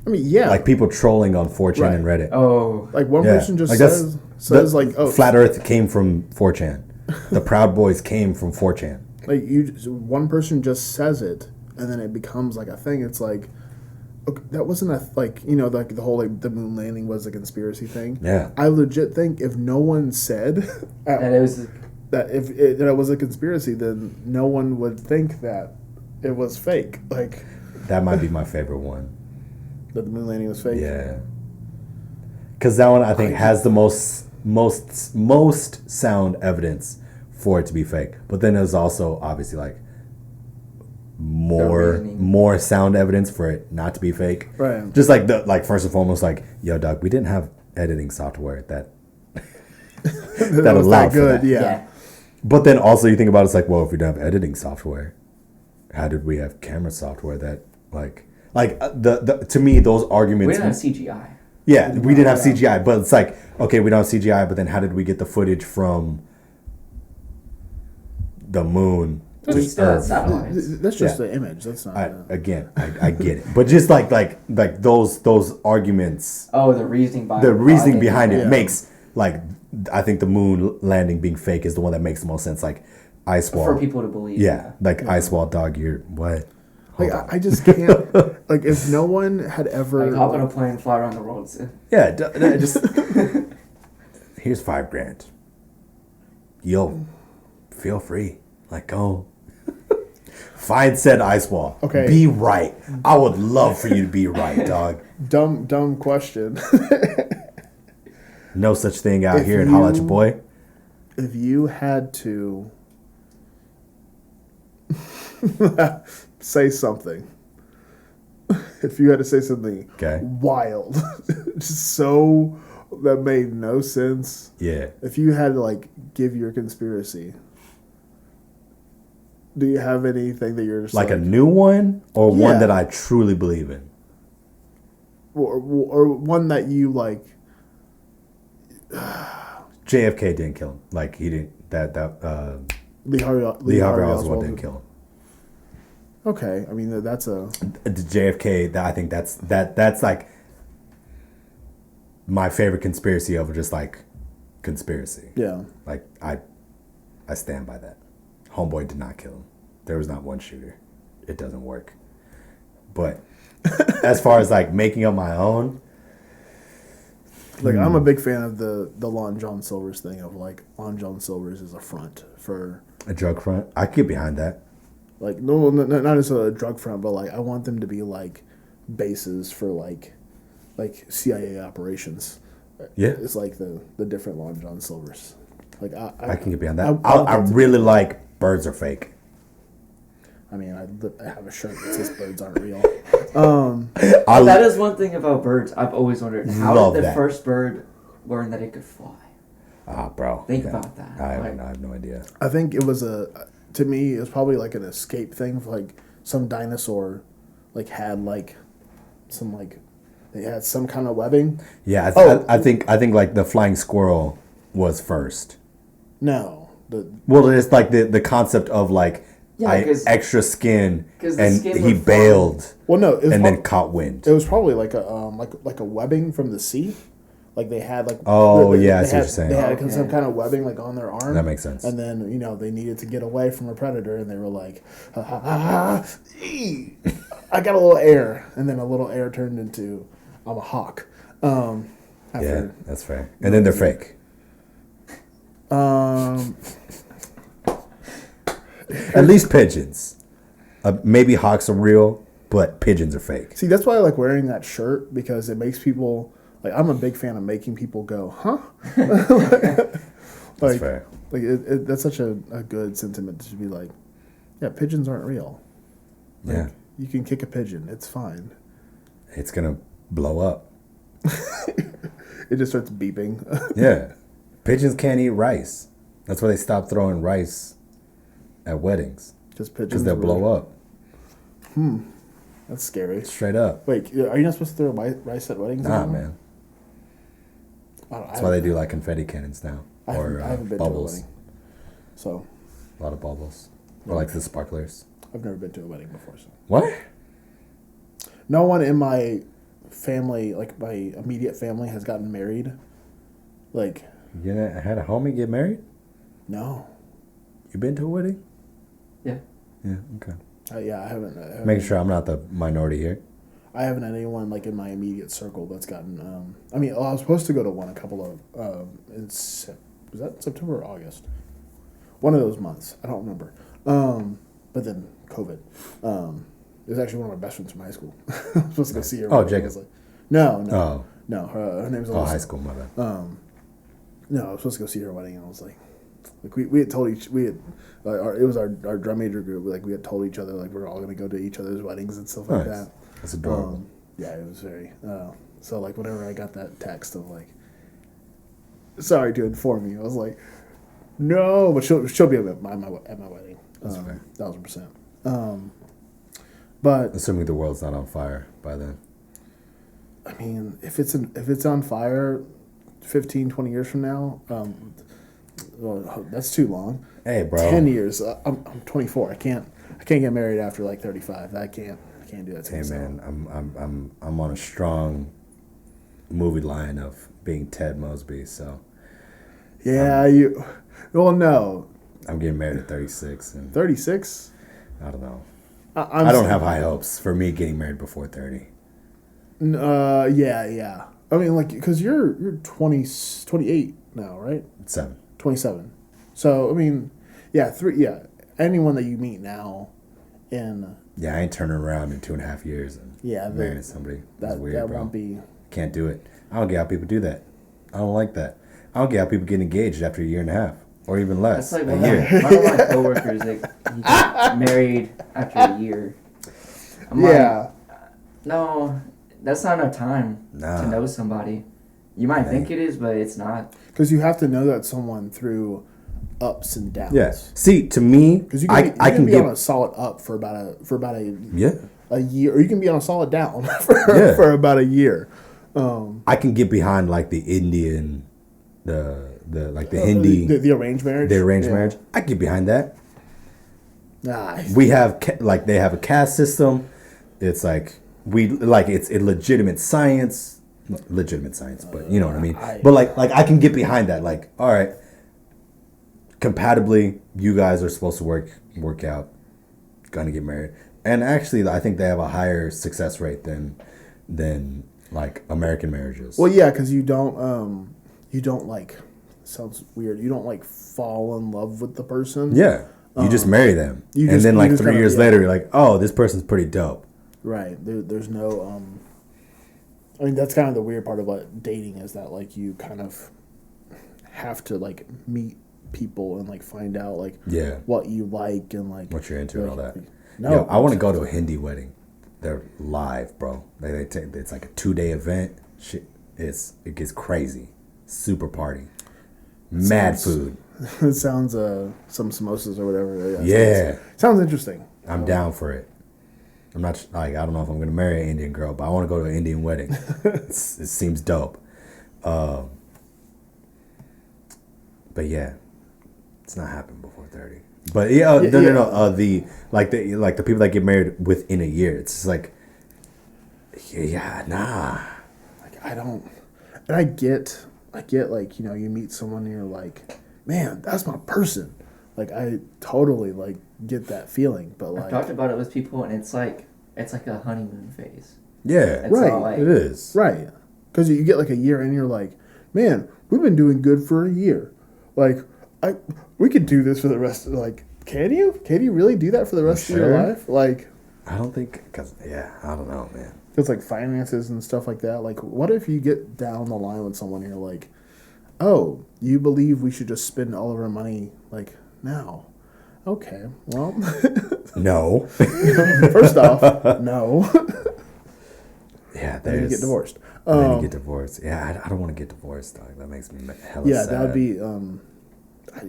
[SPEAKER 2] I mean, yeah.
[SPEAKER 1] Like people trolling on 4chan
[SPEAKER 2] Right.
[SPEAKER 1] and Reddit.
[SPEAKER 3] Oh.
[SPEAKER 2] Like one person just
[SPEAKER 1] like
[SPEAKER 2] says like, oh,
[SPEAKER 1] Flat Earth came from 4chan. The Proud Boys came from 4chan.
[SPEAKER 2] Like one person just says it, and then it becomes like a thing. It's like, okay, that wasn't a like you know like the whole like the moon landing was a conspiracy thing.
[SPEAKER 1] Yeah.
[SPEAKER 2] I legit think if no one said
[SPEAKER 3] And it was
[SPEAKER 2] that that it was a conspiracy, then no one would think that it was fake. Like
[SPEAKER 1] that might be my favorite one.
[SPEAKER 2] That the moon landing was fake.
[SPEAKER 1] Yeah. Because that one I think has the most sound evidence for it to be fake. But then there's also obviously like
[SPEAKER 3] reasoning.
[SPEAKER 1] more sound evidence for it not to be fake.
[SPEAKER 2] Right.
[SPEAKER 1] Just like first and foremost, like, yo, dog, we didn't have editing software that
[SPEAKER 2] that was
[SPEAKER 1] allowed
[SPEAKER 2] that
[SPEAKER 1] for
[SPEAKER 2] good.
[SPEAKER 1] that.
[SPEAKER 2] Yeah.
[SPEAKER 1] But then also you think about it, it's like, well, if we don't have editing software, how did we have camera software that the to me those
[SPEAKER 3] We
[SPEAKER 1] arguments.
[SPEAKER 3] didn't have CGI.
[SPEAKER 1] Yeah, we didn't have CGI, but it's like, okay, we don't have CGI, but then how did we get the footage from the moon to
[SPEAKER 3] We still had
[SPEAKER 1] Earth?
[SPEAKER 3] satellites.
[SPEAKER 2] That's just
[SPEAKER 1] Yeah.
[SPEAKER 2] the image. That's not.
[SPEAKER 1] I get it, but just like those arguments,
[SPEAKER 3] Oh, the reasoning behind
[SPEAKER 1] behind it
[SPEAKER 2] Yeah.
[SPEAKER 1] makes like I think the moon landing being fake is the one that makes the most sense. Like Ice Wall,
[SPEAKER 3] for people to believe.
[SPEAKER 1] yeah, like Ice Wall, dog, you're what?
[SPEAKER 2] Like,
[SPEAKER 1] Hold on.
[SPEAKER 2] I just can't. Like, if no one had ever.
[SPEAKER 3] Like hop on a plane, fly around the world.
[SPEAKER 1] Yeah, just here's $5,000. Yo, feel free. Like, go find said ice wall.
[SPEAKER 2] Okay.
[SPEAKER 1] Be right. I would love for you to be right, dog.
[SPEAKER 2] Dumb question.
[SPEAKER 1] No such thing out
[SPEAKER 2] If
[SPEAKER 1] here and holla at
[SPEAKER 2] you-
[SPEAKER 1] your boy.
[SPEAKER 2] If you had to say something, if you had to say something
[SPEAKER 1] Okay.
[SPEAKER 2] wild, just so that made no sense.
[SPEAKER 1] Yeah.
[SPEAKER 2] If you had to like give your conspiracy, do you have anything that you're just
[SPEAKER 1] Like a new one or
[SPEAKER 2] Yeah.
[SPEAKER 1] one that I truly believe in?
[SPEAKER 2] or one that you like?
[SPEAKER 1] JFK didn't kill him. Like he didn't.
[SPEAKER 2] Lee
[SPEAKER 1] Lee Harvey Oswald didn't kill him.
[SPEAKER 2] Okay, I mean that's a
[SPEAKER 1] The JFK. I think that's like my favorite conspiracy over just like conspiracy.
[SPEAKER 2] yeah.
[SPEAKER 1] Like I stand by that. Homeboy did not kill him. There was not one shooter. It doesn't work. But as far as like making up my own,
[SPEAKER 2] Like I'm a big fan of the Lon John Silver's thing of like Lon John Silver's is a front for
[SPEAKER 1] a drug front, I could get behind that.
[SPEAKER 2] like no not necessarily a drug front, but like I want them to be like bases for like CIA operations.
[SPEAKER 1] Yeah.
[SPEAKER 2] It's like the different Lon John Silver's. Like
[SPEAKER 1] I can get behind that.
[SPEAKER 2] I
[SPEAKER 1] I really like birds are fake.
[SPEAKER 2] I mean, I have a shirt that says birds aren't real.
[SPEAKER 3] That is one thing about birds. I've always wondered, how
[SPEAKER 1] Love
[SPEAKER 3] did the
[SPEAKER 1] that.
[SPEAKER 3] first bird learn that it could fly?
[SPEAKER 1] Bro.
[SPEAKER 3] Think about that.
[SPEAKER 1] I
[SPEAKER 3] Like-
[SPEAKER 1] have no idea.
[SPEAKER 2] I think it was to me, it was probably like an escape thing. For like some dinosaur, like had like some like they had some kind of webbing.
[SPEAKER 1] Yeah,
[SPEAKER 2] Oh.
[SPEAKER 1] I think like the flying squirrel was first.
[SPEAKER 2] No,
[SPEAKER 1] Well, it's like the concept of like
[SPEAKER 3] Yeah, 'cause-
[SPEAKER 1] extra skin,
[SPEAKER 3] 'cause the
[SPEAKER 1] and
[SPEAKER 3] skin
[SPEAKER 1] he
[SPEAKER 3] would
[SPEAKER 1] bailed
[SPEAKER 2] well, no, it was
[SPEAKER 1] and then
[SPEAKER 2] prob-
[SPEAKER 1] caught wind.
[SPEAKER 2] it was probably like a like a webbing from the sea. Like they had like
[SPEAKER 1] Oh,
[SPEAKER 2] they-
[SPEAKER 1] yeah, I
[SPEAKER 2] they
[SPEAKER 1] see what
[SPEAKER 2] had-
[SPEAKER 1] you're saying.
[SPEAKER 2] They had
[SPEAKER 3] Okay.
[SPEAKER 2] some kind of webbing like on their arm.
[SPEAKER 1] That makes sense.
[SPEAKER 2] And then they needed to get away from a predator, and they were like, ee, I got a little air, and then a little air turned into I'm a hawk.
[SPEAKER 1] Yeah,
[SPEAKER 2] After,
[SPEAKER 1] that's fair. And then they're fake. At least pigeons. Maybe hawks are real, but pigeons are fake.
[SPEAKER 2] See, that's why I like wearing that shirt because it makes people like. I'm a big fan of making people go, huh?
[SPEAKER 1] That's
[SPEAKER 2] Like,
[SPEAKER 1] fair.
[SPEAKER 2] like that's such a good sentiment to be like, yeah, pigeons aren't real. Like,
[SPEAKER 1] Yeah,
[SPEAKER 2] you can kick a pigeon, it's fine.
[SPEAKER 1] it's gonna blow up.
[SPEAKER 2] It just starts beeping.
[SPEAKER 1] Yeah, pigeons can't eat rice. That's why they stopped throwing rice at weddings
[SPEAKER 2] Just pigeons.
[SPEAKER 1] because they'll blow up.
[SPEAKER 2] That's scary.
[SPEAKER 1] Straight up.
[SPEAKER 2] Wait, are you not supposed to throw rice at weddings?
[SPEAKER 1] Nah,
[SPEAKER 2] anymore?
[SPEAKER 1] man.
[SPEAKER 2] I
[SPEAKER 1] That's why they do like confetti cannons now,
[SPEAKER 2] I
[SPEAKER 1] or
[SPEAKER 2] haven't been
[SPEAKER 1] bubbles.
[SPEAKER 2] to a wedding, so
[SPEAKER 1] A lot of bubbles, or like the sparklers.
[SPEAKER 2] I've never been to a wedding before. So
[SPEAKER 1] What?
[SPEAKER 2] no one in my family, like my immediate family, has gotten married. Like,
[SPEAKER 1] You had a homie get married?
[SPEAKER 2] no.
[SPEAKER 1] You been to a wedding?
[SPEAKER 3] Yeah.
[SPEAKER 1] Yeah. Okay.
[SPEAKER 2] Yeah, I haven't.
[SPEAKER 1] Making sure I'm not the minority here.
[SPEAKER 2] I haven't had anyone like in my immediate circle that's gotten. I mean, I was supposed to go to one a couple of. Was that September or August? One of those months. I don't remember. But then COVID. It was actually one of my best friends from high school. I was supposed to go see her.
[SPEAKER 1] Oh,
[SPEAKER 2] I
[SPEAKER 1] Jacob.
[SPEAKER 2] was like, no.
[SPEAKER 1] Oh.
[SPEAKER 2] No, her name was
[SPEAKER 1] Oh, high school, my bad.
[SPEAKER 2] No, I was supposed to go see her wedding, and I was like, like we had told it was our drum major group. Like we had told each other like we're all gonna go to each other's weddings and stuff like that.
[SPEAKER 1] That's adorable.
[SPEAKER 2] Yeah, it was very. So like whenever I got that text of like, sorry to inform you, I was like, no, but she'll be at my wedding.
[SPEAKER 1] That's fair.
[SPEAKER 2] 1,000%. But
[SPEAKER 1] assuming the world's not on fire by then.
[SPEAKER 2] I mean, if it's on fire 15, 20 years from now, well, that's too long.
[SPEAKER 1] Hey, bro.
[SPEAKER 2] 10 years. I'm 24. I can't get married after like 35. I can't do that to
[SPEAKER 1] Hey,
[SPEAKER 2] myself.
[SPEAKER 1] man, I'm on a strong movie line of being Ted Mosby, so.
[SPEAKER 2] Yeah, well, no.
[SPEAKER 1] I'm getting married at 36. And
[SPEAKER 2] 36?
[SPEAKER 1] I don't know.
[SPEAKER 2] I
[SPEAKER 1] don't have high hopes for me getting married before 30.
[SPEAKER 2] Yeah. I mean, like, because you're 28 now, right? 27. So, I mean, yeah, anyone that you meet now in...
[SPEAKER 1] Yeah, I ain't turning around in 2.5 years and marrying somebody. That's weird,
[SPEAKER 2] that
[SPEAKER 1] bro.
[SPEAKER 2] won't be...
[SPEAKER 1] Can't do it. I don't get how people do that. I don't like that. I don't get how people get engaged after a year and a half. Or even less.
[SPEAKER 3] That's like
[SPEAKER 1] a
[SPEAKER 3] one
[SPEAKER 1] year.
[SPEAKER 3] of my coworkers, like, he got married after a year. I'm
[SPEAKER 2] Yeah.
[SPEAKER 3] like, no, that's not enough time to know somebody. You might think it is, but it's not.
[SPEAKER 2] Because you have to know that someone through ups and downs.
[SPEAKER 1] Yeah. See, to me,
[SPEAKER 2] Because you
[SPEAKER 1] I
[SPEAKER 2] can
[SPEAKER 1] can
[SPEAKER 2] be on a solid up for about a year, or you can be on a solid down for about a year.
[SPEAKER 1] I can get behind like the Indian, the Hindi,
[SPEAKER 2] the arranged marriage.
[SPEAKER 1] the arranged marriage. I can get behind that.
[SPEAKER 2] Nice.
[SPEAKER 1] We have they have a caste system. It's like it's a legitimate science, but you know what I mean. But like I can get behind that. Like, all right, compatibly, you guys are supposed to work out, gonna get married, and actually, I think they have a higher success rate than like American marriages.
[SPEAKER 2] Well, yeah, because you don't like. Sounds weird. You don't like fall in love with the person.
[SPEAKER 1] Yeah. You just marry them.
[SPEAKER 2] And
[SPEAKER 1] then like 3 years later, you're like, oh, this person's pretty dope.
[SPEAKER 2] Right. There's no... I mean, that's kind of the weird part about dating is that, like, you kind of have to, like, meet people and, like, find out, like, what you like and, like...
[SPEAKER 1] What you're into and all that.
[SPEAKER 2] No.
[SPEAKER 1] Yo, I want to go to a Hindi wedding. They're live, bro. It's like a 2-day event. Shit, it gets crazy. Super party. Mad food.
[SPEAKER 2] It sounds some samosas or whatever.
[SPEAKER 1] Yeah.
[SPEAKER 2] Sounds interesting.
[SPEAKER 1] I'm down for it. I'm not like I don't know if I'm gonna marry an Indian girl, but I want to go to an Indian wedding. It seems dope. But yeah, it's not happening before 30. But no. The people that get married within a year, it's just like, nah.
[SPEAKER 2] Like I don't, and I get like, you know, you meet someone and you're like, man, that's my person. Like I totally like get that feeling, but like
[SPEAKER 3] I've talked about it with people and it's like a honeymoon phase.
[SPEAKER 1] Yeah,
[SPEAKER 2] right.
[SPEAKER 1] It is.
[SPEAKER 2] Right. Because you get like a year and you're like, man, we've been doing good for a year. Like we could do this for the rest of can you really do that for the rest of your life? Like
[SPEAKER 1] I don't think, I don't know, man.
[SPEAKER 2] It's like finances and stuff like that. Like, what if you get down the line with someone and you're like, oh, you believe we should just spend all of our money, like, now? Okay, well.
[SPEAKER 1] No.
[SPEAKER 2] First off, no.
[SPEAKER 1] Yeah,
[SPEAKER 2] then you get divorced.
[SPEAKER 1] Then you get divorced. Yeah, I don't want to get divorced, dog. That makes me hella sad.
[SPEAKER 2] Yeah, that would be,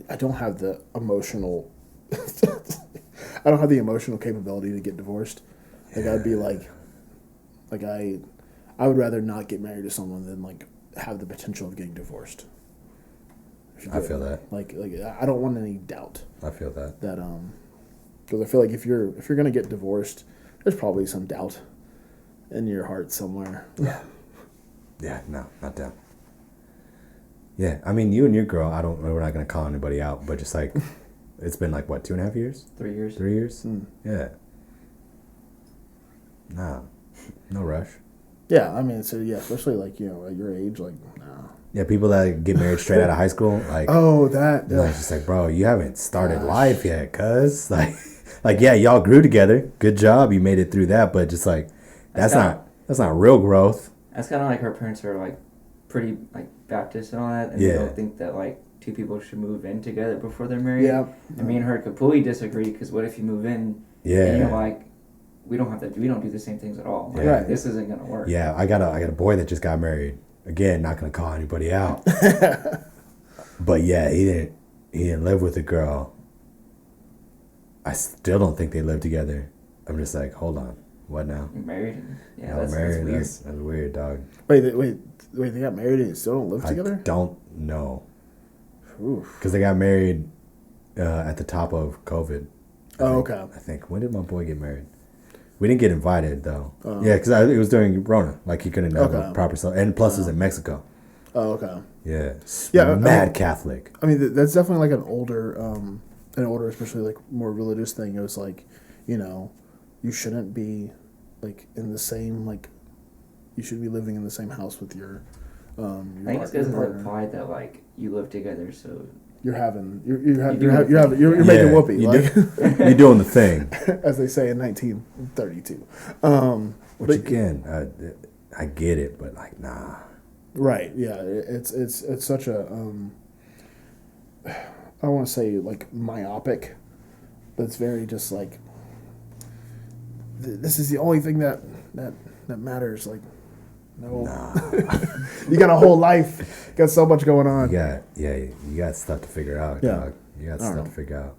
[SPEAKER 2] I don't have the emotional, I don't have the emotional capability to get divorced. Like, I'd be like I would rather not get married to someone than like have the potential of getting divorced.
[SPEAKER 1] I feel that.
[SPEAKER 2] Like I don't want any doubt.
[SPEAKER 1] I feel that.
[SPEAKER 2] Because I feel like if you're gonna get divorced, there's probably some doubt in your heart somewhere.
[SPEAKER 1] Yeah. Yeah. No, not down. Yeah, I mean, you and your girl. We're not gonna call anybody out, but just like, it's been like what, 2.5 years?
[SPEAKER 3] 3 years.
[SPEAKER 1] 3 years.
[SPEAKER 2] Mm.
[SPEAKER 1] Yeah. No rush.
[SPEAKER 2] Yeah, I mean, so yeah, especially like, you know, at your age, like, no.
[SPEAKER 1] Yeah, people that get married straight out of high school, like,
[SPEAKER 2] that.
[SPEAKER 1] It's just like, bro, you haven't started life yet, cuz like, yeah, y'all grew together. Good job, you made it through that, but just like, that's not real growth.
[SPEAKER 3] That's kind of like her parents are like pretty like Baptist and all that, and
[SPEAKER 1] Yeah.
[SPEAKER 3] they don't think that like two people should move in together before they're married.
[SPEAKER 2] Yeah.
[SPEAKER 3] And me and her completely disagree because what if you move in and you're like, we don't do the same things at all. Like,
[SPEAKER 2] Right.
[SPEAKER 3] This isn't gonna work.
[SPEAKER 1] Yeah, I got a boy that just got married. Again, not gonna call anybody out. But yeah, he didn't live with a girl. I still don't think they live together. I'm just like, hold on, what now?
[SPEAKER 3] You're married. Yeah,
[SPEAKER 1] No,
[SPEAKER 3] that's
[SPEAKER 1] married.
[SPEAKER 3] weird.
[SPEAKER 1] That's weird, dog.
[SPEAKER 2] Wait, they got married and still don't live together?
[SPEAKER 1] I don't know.
[SPEAKER 2] Oof.
[SPEAKER 1] Because they got married at the top of COVID.
[SPEAKER 2] Okay.
[SPEAKER 1] I think. When did my boy get married? We didn't get invited, though.
[SPEAKER 2] Oh.
[SPEAKER 1] Yeah, because it was during Rona. Like, he couldn't have a proper cell. And plus, it was in Mexico.
[SPEAKER 2] Oh, okay.
[SPEAKER 1] Yeah.
[SPEAKER 2] Yeah,
[SPEAKER 1] Mad Catholic.
[SPEAKER 2] I mean, that's definitely like an older, especially like more religious thing. It was like, you shouldn't be like in the same, like, you should be living in the same house with your
[SPEAKER 3] I think it's because it's
[SPEAKER 2] partner.
[SPEAKER 3] implied that like you live together, so
[SPEAKER 2] You're making
[SPEAKER 1] Yeah,
[SPEAKER 2] whoopee,
[SPEAKER 1] you
[SPEAKER 2] like
[SPEAKER 1] You're doing the thing.
[SPEAKER 2] as they say in 1932.
[SPEAKER 1] Which, again, I get it, but, like, nah.
[SPEAKER 2] Right. Yeah. It's such a I don't want to say like myopic. That's very just like this is the only thing that matters. Like, no, you got a whole life. Got so much going on.
[SPEAKER 1] You got stuff to figure out,
[SPEAKER 2] Yeah.
[SPEAKER 1] dog. You got stuff to figure out.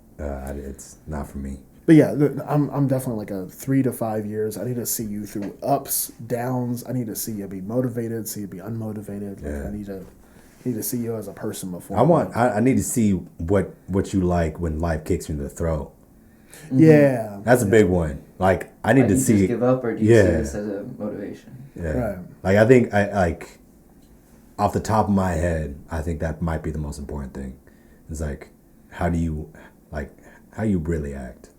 [SPEAKER 1] It's not for me.
[SPEAKER 2] But yeah, I'm definitely like a 3 to 5 years. I need to see you through ups, downs. I need to see you be motivated, see you be unmotivated. Like,
[SPEAKER 1] Yeah.
[SPEAKER 2] I need to see you as a person before.
[SPEAKER 1] I need to see what you like when life kicks you in the throat.
[SPEAKER 2] Yeah,
[SPEAKER 1] That's a big one. Like, I need
[SPEAKER 3] like,
[SPEAKER 1] to
[SPEAKER 3] you
[SPEAKER 1] see.
[SPEAKER 3] just give up, or do you see this as a motivation?
[SPEAKER 1] Yeah.
[SPEAKER 2] Right.
[SPEAKER 1] Like, I think like off the top of my head, I think that might be the most important thing. It's like, how you really act.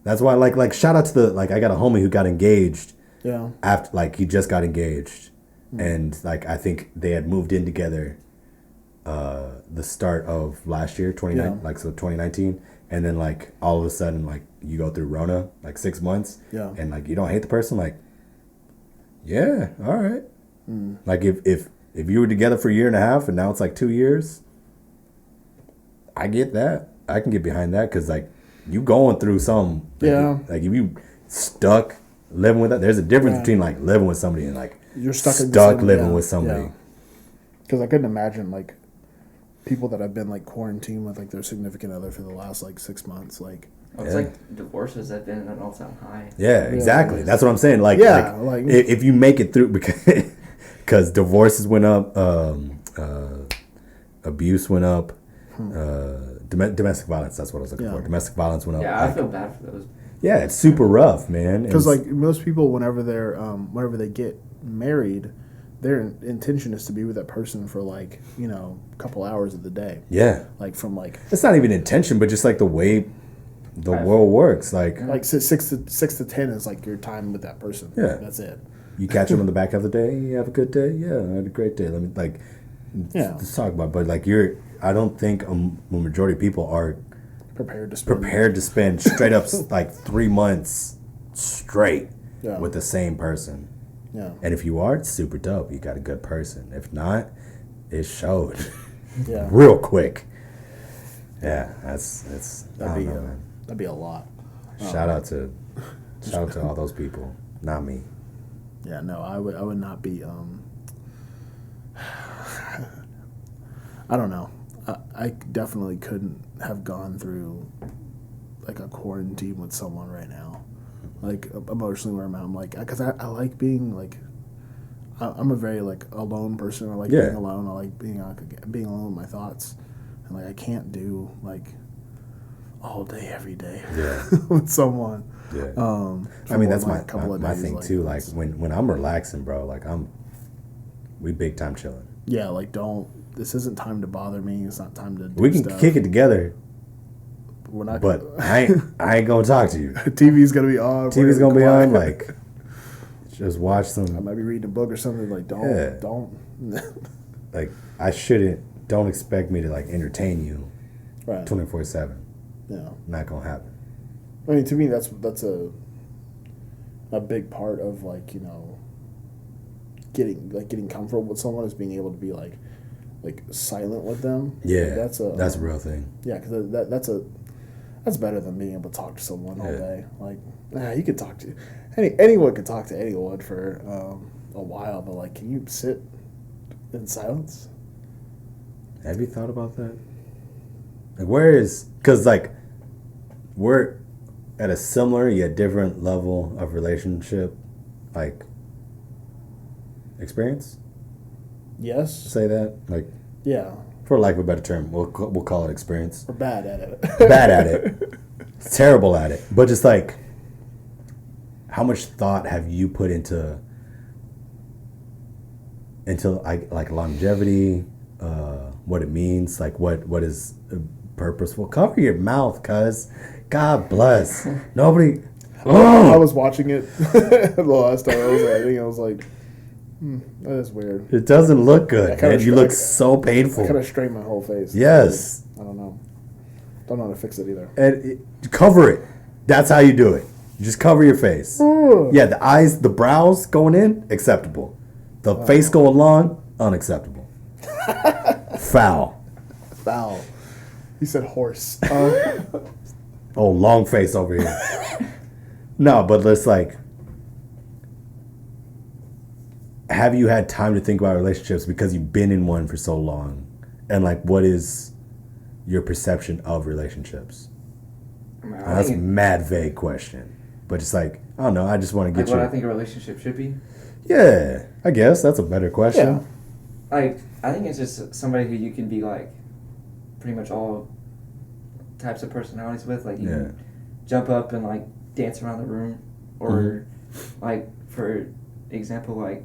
[SPEAKER 1] That's why, like, shout out to I got a homie who got engaged.
[SPEAKER 2] Yeah.
[SPEAKER 1] After, like, he just got engaged, and like, I think they had moved in together. The start of last year, 2019, and then, like, all of a sudden, like, you go through Rona, like, 6 months, and, like, you don't hate the person, like, yeah, all right. Like, if you were together for a year and a half and now it's like 2 years, I get that. I can get behind that, because, like, you going through some, like, if you stuck living with that, there's a difference between, like, living with somebody and, like,
[SPEAKER 2] You're stuck
[SPEAKER 1] living with somebody.
[SPEAKER 2] Because I couldn't imagine like people that have been like quarantined with like their significant other for the last like 6 months, like.
[SPEAKER 3] It's like divorces have been at an all-time high.
[SPEAKER 1] Yeah, exactly. That's what I'm saying. Like,
[SPEAKER 2] like
[SPEAKER 1] if you make it through, because divorces went up, abuse went up, domestic violence. That's what I was looking for. Domestic violence went up.
[SPEAKER 3] Yeah, I feel bad for those.
[SPEAKER 1] Yeah, it's super rough, man.
[SPEAKER 2] Because like most people, whenever they get married, their intention is to be with that person for like a couple hours of the day.
[SPEAKER 1] Yeah,
[SPEAKER 2] like from like
[SPEAKER 1] it's not even intention, but just like the way the world works. Like
[SPEAKER 2] 6 to 10 is like your time with that person.
[SPEAKER 1] Yeah,
[SPEAKER 2] that's it.
[SPEAKER 1] You catch them on the back of the day. You have a good day. Yeah, I had a great day. Let me let's talk about it. But like I don't think a majority of people are prepared to spend straight up like 3 months straight with the same person.
[SPEAKER 2] Yeah.
[SPEAKER 1] And if you are, it's super dope. You got a good person. If not, it showed. Real quick. Yeah, that'd
[SPEAKER 2] be a lot.
[SPEAKER 1] Shout out to all those people. Not me.
[SPEAKER 2] Yeah, no, I would not be I don't know. I definitely couldn't have gone through like a quarantine with someone right now. Like emotionally where I'm at. I'm like, because I like being like, I'm a very like alone person. I like being alone. I like being alone with my thoughts, and like I can't do like all day every day with someone.
[SPEAKER 1] Yeah.
[SPEAKER 2] I mean that's my
[SPEAKER 1] thing like, too. Like when I'm relaxing, bro. Like we big time chilling.
[SPEAKER 2] Yeah. Like this isn't time to bother me. It's not time to do
[SPEAKER 1] we can
[SPEAKER 2] stuff.
[SPEAKER 1] kick it together.
[SPEAKER 2] We're not
[SPEAKER 1] but I ain't gonna talk to you.
[SPEAKER 2] TV's gonna be on.
[SPEAKER 1] TV's gonna be on. Like, just watch some.
[SPEAKER 2] I might be reading a book or something. Like, don't.
[SPEAKER 1] Like, I shouldn't. Don't expect me to like entertain you.
[SPEAKER 2] Right.
[SPEAKER 1] 24/7.
[SPEAKER 2] Yeah.
[SPEAKER 1] Not gonna happen.
[SPEAKER 2] I mean, to me, that's a big part of like getting comfortable with someone is being able to be like silent with them.
[SPEAKER 1] Yeah,
[SPEAKER 2] Like,
[SPEAKER 1] that's a real thing.
[SPEAKER 2] Yeah, because that's better than being able to talk to someone all day. Like, you could talk to anyone could talk to anyone for a while, but like, can you sit in silence?
[SPEAKER 1] Have you thought about that? Like, because like we're at a similar yet different level of relationship, like experience.
[SPEAKER 2] Yes.
[SPEAKER 1] Say that, like,
[SPEAKER 2] Yeah.
[SPEAKER 1] for lack of a better term, we'll call it experience.
[SPEAKER 2] We're bad at it.
[SPEAKER 1] Bad at it, terrible at it. But just like, how much thought have you put into like longevity? What it means, like what is purposeful. Cover your mouth, cuz. God bless. Nobody.
[SPEAKER 2] I was watching it the last time I was editing. I was like, that is weird.
[SPEAKER 1] It doesn't look good, man. You look so
[SPEAKER 2] I
[SPEAKER 1] painful.
[SPEAKER 2] kind of strained my whole face.
[SPEAKER 1] Yes.
[SPEAKER 2] I don't know. Don't know how to fix it either.
[SPEAKER 1] And cover it. That's how you do it. You just cover your face. Yeah, the eyes, the brows going in, acceptable. The face going long, unacceptable. Foul.
[SPEAKER 2] Foul. He said horse.
[SPEAKER 1] Oh, long face over here. No, but let's like, have you had time to think about relationships because you've been in one for so long? And like, what is your perception of relationships? That's a mad vague question. But just like, I don't know, I just want to get
[SPEAKER 3] what
[SPEAKER 1] you.
[SPEAKER 3] I think a relationship should be.
[SPEAKER 1] Yeah, I guess that's a better question.
[SPEAKER 2] Yeah.
[SPEAKER 3] Like, I think it's just somebody who you can be like pretty much all types of personalities with. Like, you can jump up and like dance around the room, or like, for example, like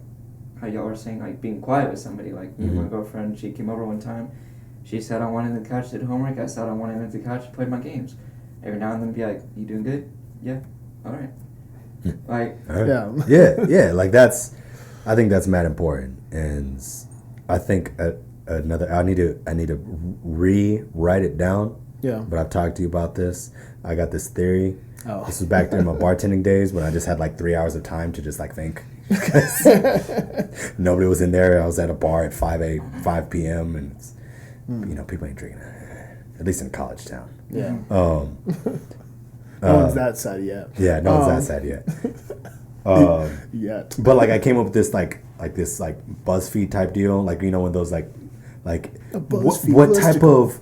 [SPEAKER 3] how y'all were saying, like being quiet with somebody. Like, me and my girlfriend, she came over one time. She sat on one end of the couch, did homework. I sat on one end of the couch, played my games. Every now and then, be like, "You doing good? Yeah, all right." Like,
[SPEAKER 1] yeah. Like I think that's mad important, and I think I need to rewrite it down.
[SPEAKER 2] Yeah.
[SPEAKER 1] But I've talked to you about this. I got this theory.
[SPEAKER 2] Oh.
[SPEAKER 1] This was back during my bartending days when I just had like 3 hours of time to just like think. Nobody was in there. I was at a bar at 5 p.m. and it's, people ain't drinking. At least in college town.
[SPEAKER 2] Yeah.
[SPEAKER 1] No
[SPEAKER 2] one's that sad yet.
[SPEAKER 1] Yeah, no one's that sad yet.
[SPEAKER 2] Yet.
[SPEAKER 1] But like I came up with this like BuzzFeed type deal, like when those like what type of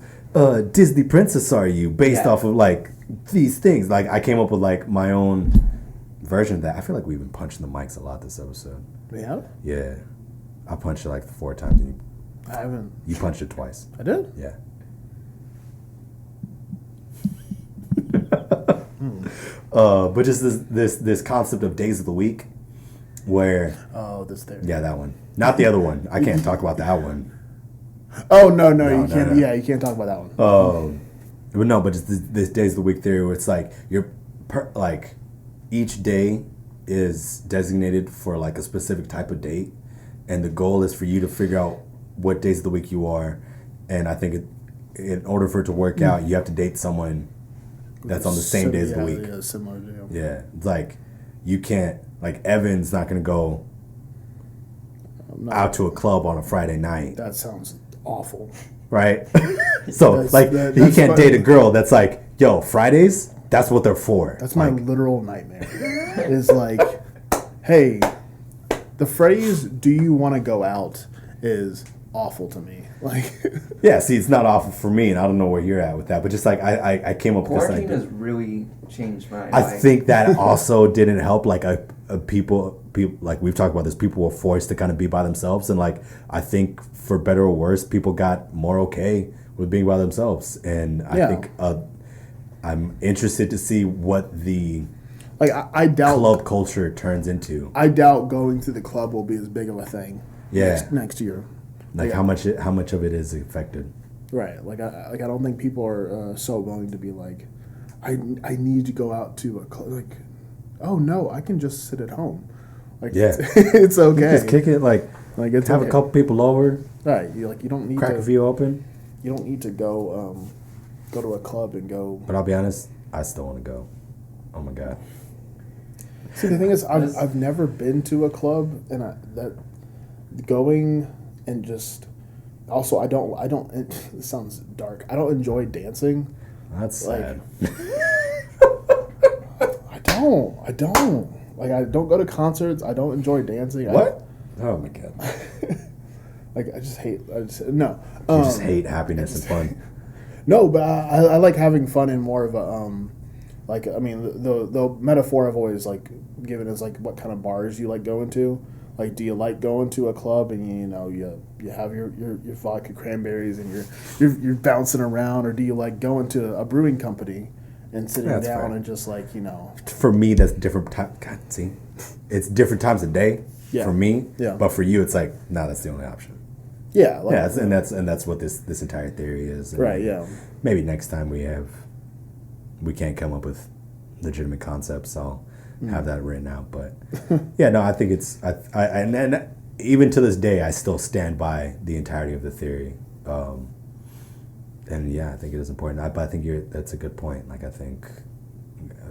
[SPEAKER 1] Disney princess are you based off of like these things. Like I came up with like my own version of that. I feel like we've been punching the mics a lot this episode.
[SPEAKER 2] Yeah.
[SPEAKER 1] Yeah, I punched it like 4 times and
[SPEAKER 2] I haven't.
[SPEAKER 1] you punched it twice.
[SPEAKER 2] I did.
[SPEAKER 1] Yeah. But just this concept of days of the week, where
[SPEAKER 2] this there.
[SPEAKER 1] yeah, that one, not the other one. I can't talk about that one.
[SPEAKER 2] Oh no, you can't. No. Yeah, you can't talk about that one.
[SPEAKER 1] But no, but just this days of the week theory, where it's like like each day is designated for like a specific type of date, and the goal is for you to figure out what days of the week you are, and I think in order for it to work out, you have to date someone that's on the same days of the week.
[SPEAKER 2] Yeah, similar deal.
[SPEAKER 1] Yeah, it's like you can't, like Evan's not gonna go out to a club on a Friday night.
[SPEAKER 2] That sounds awful.
[SPEAKER 1] Right? So he can't date a girl that's like, yo, Fridays, that's what they're for.
[SPEAKER 2] That's my literal nightmare. Is like, hey, the phrase "do you want to go out" is awful to me. Like,
[SPEAKER 1] yeah, see, it's not awful for me, and I don't know where you're at with that, but just like I came up with this.
[SPEAKER 3] Quarantine has really changed my.
[SPEAKER 1] I think that also didn't help. Like people like we've talked about this. People were forced to kind of be by themselves, and like I think for better or worse, people got more okay with being by themselves, and I think I'm interested to see what the
[SPEAKER 2] I doubt
[SPEAKER 1] club culture turns into.
[SPEAKER 2] I doubt going to the club will be as big of a thing.
[SPEAKER 1] Yeah.
[SPEAKER 2] Next year.
[SPEAKER 1] Like how much of it is affected?
[SPEAKER 2] Right. Like I don't think people are so willing to be like, I need to go out to a club. Like, oh no, I can just sit at home. Like, it's okay.
[SPEAKER 1] Just kick it. Like
[SPEAKER 2] it's
[SPEAKER 1] have a couple people over.
[SPEAKER 2] Right. You don't need
[SPEAKER 1] crack a few open.
[SPEAKER 2] You don't need to go to a club and go.
[SPEAKER 1] But I'll be honest, I still want to go. Oh my god.
[SPEAKER 2] See, the thing is, I've never been to a club, and going and just also I don't it sounds dark. I don't enjoy dancing.
[SPEAKER 1] That's sad.
[SPEAKER 2] I don't. Like, I don't go to concerts. I don't enjoy dancing.
[SPEAKER 1] What? Oh my god.
[SPEAKER 2] Like, I just no.
[SPEAKER 1] You just hate happiness and fun.
[SPEAKER 2] No, but I like having fun in more of a like, I mean, the metaphor I've always like given is like what kind of bars you like going to. Like, do you like going to a club and you have your vodka cranberries and you're bouncing around, or do you like going to a brewing company and sitting down
[SPEAKER 1] fair.
[SPEAKER 2] and just like,
[SPEAKER 1] For me, that's different time. God, see, it's different times of day.
[SPEAKER 2] Yeah.
[SPEAKER 1] For me.
[SPEAKER 2] Yeah.
[SPEAKER 1] But for you, it's like, no, that's the only option.
[SPEAKER 2] yeah, like,
[SPEAKER 1] Yeah, and that's what this entire theory is. And
[SPEAKER 2] right, yeah.
[SPEAKER 1] Maybe next time we can't come up with legitimate concepts, I'll have that written out. But yeah, no, I think it's and even to this day, I still stand by the entirety of the theory. And yeah, I think it is important. But I think that's a good point. Like, I think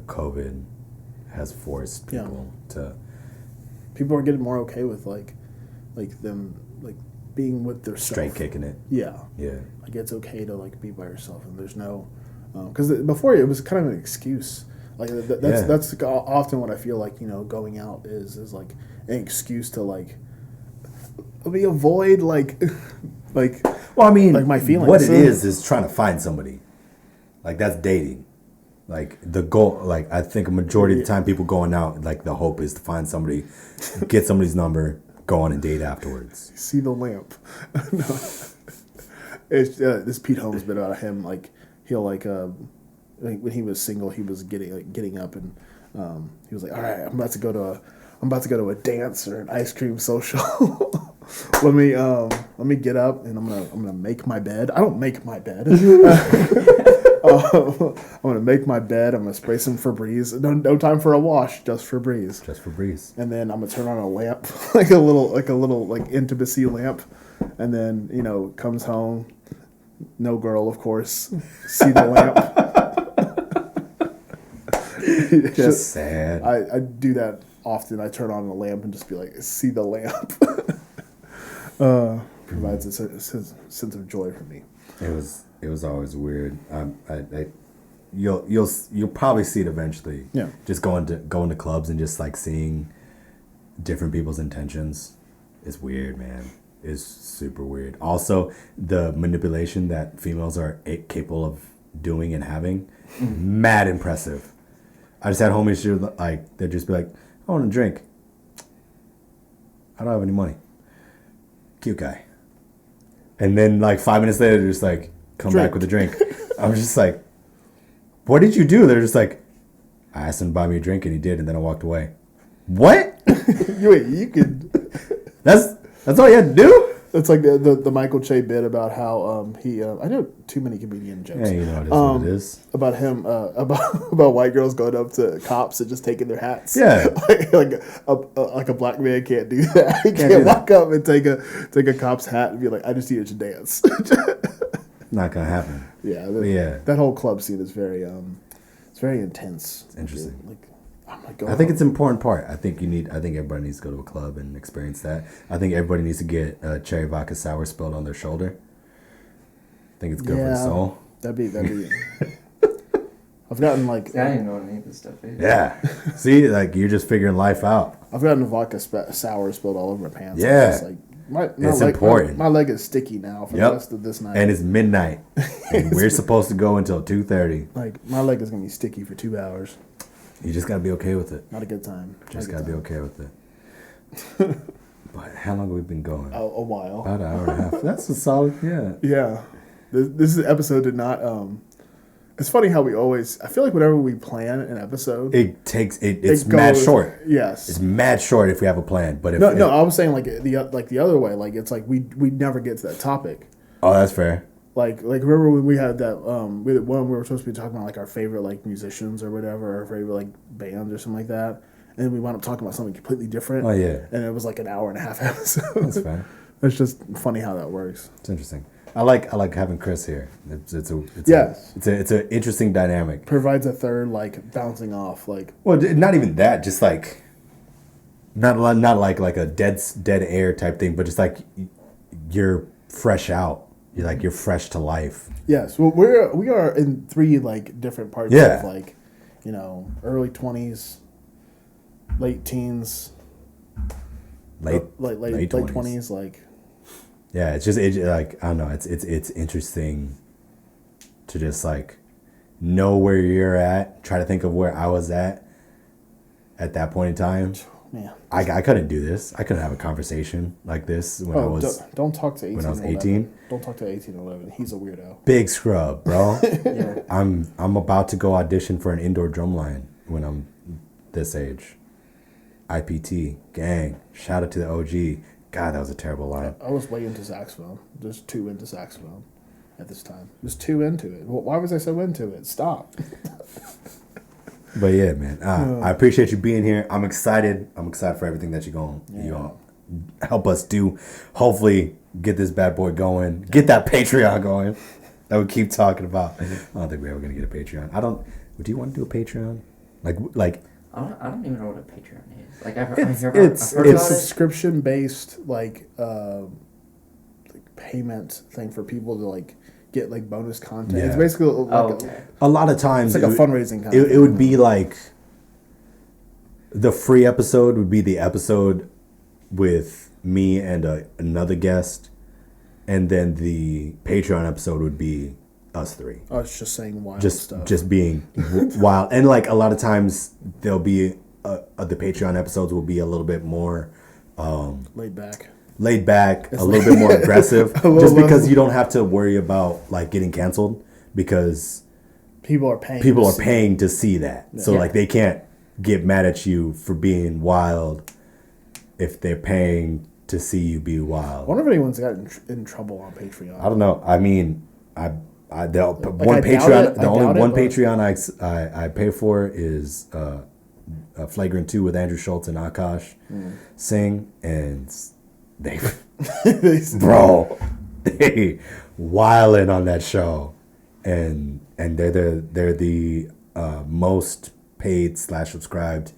[SPEAKER 1] COVID has forced people to.
[SPEAKER 2] People are getting more okay with like them like being with their
[SPEAKER 1] Straight kicking it.
[SPEAKER 2] Yeah.
[SPEAKER 1] Yeah.
[SPEAKER 2] Like, it's okay to like be by yourself, and there's no, because before it was kind of an excuse. Like, that's often what I feel like, going out is like an excuse to like avoid like like.
[SPEAKER 1] Well, I mean,
[SPEAKER 2] like my feelings.
[SPEAKER 1] What it is trying to find somebody. Like, that's dating. Like, the goal, like, I think a majority of the time people going out, like, the hope is to find somebody, get somebody's number, go on a date afterwards.
[SPEAKER 2] See the lamp. No. It's this Pete Holmes bit about him. Like, he'll like when he was single, he was getting up and he was like, all right, I'm about to go to a dance or an ice cream social. let me get up and I'm gonna make my bed. I don't make my bed. I'm gonna make my bed. I'm gonna spray some Febreze. No time for a wash, just Febreze.
[SPEAKER 1] Just Febreze.
[SPEAKER 2] And then I'm gonna turn on a lamp, like a little intimacy lamp, and then comes home, no girl, of course. See the lamp.
[SPEAKER 1] Just sad.
[SPEAKER 2] I do that often. I turn on the lamp and just be like, see the lamp. Provides a sense of joy for me.
[SPEAKER 1] It was always weird. You'll probably see it eventually.
[SPEAKER 2] Yeah.
[SPEAKER 1] Just going to clubs and just like seeing different people's intentions is weird, man. It's super weird. Also, the manipulation that females are capable of doing and having, mad impressive. I just had homies who like they'd just be like, I want a drink. I don't have any money. Cute guy. And then like 5 minutes later, they're just like, come back with a drink. I'm just like, what did you do? They're just like, I asked him to buy me a drink and he did, and then I walked away. What?
[SPEAKER 2] Wait, you could.
[SPEAKER 1] That's all you had to do?
[SPEAKER 2] It's like the Michael Che bit about how he. I know too many comedian jokes.
[SPEAKER 1] Yeah, you know what it is.
[SPEAKER 2] About him, about white girls going up to cops and just taking their hats.
[SPEAKER 1] Yeah,
[SPEAKER 2] like a black man can't do that. He can't walk up and take a cop's hat and be like, I just need you to dance.
[SPEAKER 1] Not gonna happen.
[SPEAKER 2] Yeah,
[SPEAKER 1] yeah.
[SPEAKER 2] That whole club scene is very it's very intense.
[SPEAKER 1] It's interesting.
[SPEAKER 2] I
[SPEAKER 1] think it's an important part. I think everybody needs to go to a club and experience that. I think everybody needs to get cherry vodka sour spilled on their shoulder. I think it's good for the soul.
[SPEAKER 2] That'd be. I've gotten like.
[SPEAKER 3] I don't even know what any of this stuff is.
[SPEAKER 1] Yeah. See, like you're just figuring life out.
[SPEAKER 2] I've gotten vodka sour spilled all over my pants.
[SPEAKER 1] Yeah.
[SPEAKER 2] It's like,
[SPEAKER 1] it's important.
[SPEAKER 2] My leg is sticky now for the rest of this night.
[SPEAKER 1] And it's midnight. And we're supposed to go until 2:30.
[SPEAKER 2] Like, my leg is gonna be sticky for 2 hours.
[SPEAKER 1] You just gotta be okay with it.
[SPEAKER 2] Not a good time.
[SPEAKER 1] Just gotta be okay with it. But how long have we been going?
[SPEAKER 2] A while.
[SPEAKER 1] About an hour and a half. That's a solid, yeah.
[SPEAKER 2] Yeah. This episode did not. It's funny how we always. I feel like whenever we plan an episode,
[SPEAKER 1] it's mad short.
[SPEAKER 2] Yes,
[SPEAKER 1] it's mad short if we have a plan. But if
[SPEAKER 2] I was saying like the other way. Like, it's like we never get to that topic.
[SPEAKER 1] Oh, that's fair.
[SPEAKER 2] Like remember when we had that we were supposed to be talking about like our favorite like musicians or whatever, our favorite like bands or something like that, and then we wound up talking about something completely different.
[SPEAKER 1] Oh yeah,
[SPEAKER 2] and it was like an hour and a half episode.
[SPEAKER 1] That's fair.
[SPEAKER 2] It's just funny how that works.
[SPEAKER 1] It's interesting. I like having Chris here. It's an interesting dynamic.
[SPEAKER 2] Provides a third like bouncing off like.
[SPEAKER 1] Well, not even that. Just like not like a dead air type thing, but just like you're fresh out. You're fresh to life.
[SPEAKER 2] Yes, well, we are in 3 like different parts of like, early 20s, late teens, late 20s, like.
[SPEAKER 1] Yeah, it's just like I don't know. It's interesting to just like know where you're at. Try to think of where I was at that point in time.
[SPEAKER 2] Man,
[SPEAKER 1] I couldn't do this. I couldn't have a conversation like this when I was.
[SPEAKER 2] Don't talk to 18.
[SPEAKER 1] When I was 18.
[SPEAKER 2] Don't talk to 18 or 11. He's a weirdo.
[SPEAKER 1] Big scrub, bro.
[SPEAKER 3] Yeah.
[SPEAKER 1] I'm about to go audition for an indoor drum line when I'm this age. IPT gang. Shout out to the OG. God, that was a terrible line.
[SPEAKER 2] I was way into saxophone. Just too into saxophone at this time. Just too into it. Why was I so into it? Stop.
[SPEAKER 1] But yeah, man, I appreciate you being here. I'm excited. I'm excited for everything that you're going to help us do. Hopefully, get this bad boy going. Get that Patreon going that we keep talking about. I don't think we're ever going to get a Patreon. Do you want to do a Patreon? Like.
[SPEAKER 3] I don't even know what a Patreon is. Like I've heard
[SPEAKER 1] It's
[SPEAKER 3] about
[SPEAKER 2] subscription based like payment thing for people to like get like bonus content.
[SPEAKER 1] Yeah.
[SPEAKER 2] It's basically like
[SPEAKER 1] a lot of times
[SPEAKER 2] it's like a fundraising kind of
[SPEAKER 1] it would be like the free episode would be the episode with me and another guest, and then the Patreon episode would be us 3.
[SPEAKER 2] I was just saying wild stuff.
[SPEAKER 1] Just being wild, and like a lot of times there'll be the Patreon episodes will be a little bit more
[SPEAKER 2] laid back,
[SPEAKER 1] a little bit more aggressive, just because you don't have to worry about like getting canceled because
[SPEAKER 2] people are paying
[SPEAKER 1] to see that. Yeah. So like they can't get mad at you for being wild if they're paying to see you be wild.
[SPEAKER 2] I wonder if anyone's gotten in trouble on Patreon.
[SPEAKER 1] I don't know. I mean, the only one Patreon I pay for is Flagrant 2 with Andrew Schultz and Akash sing, and they wilding on that show, and they're the most paid / subscribed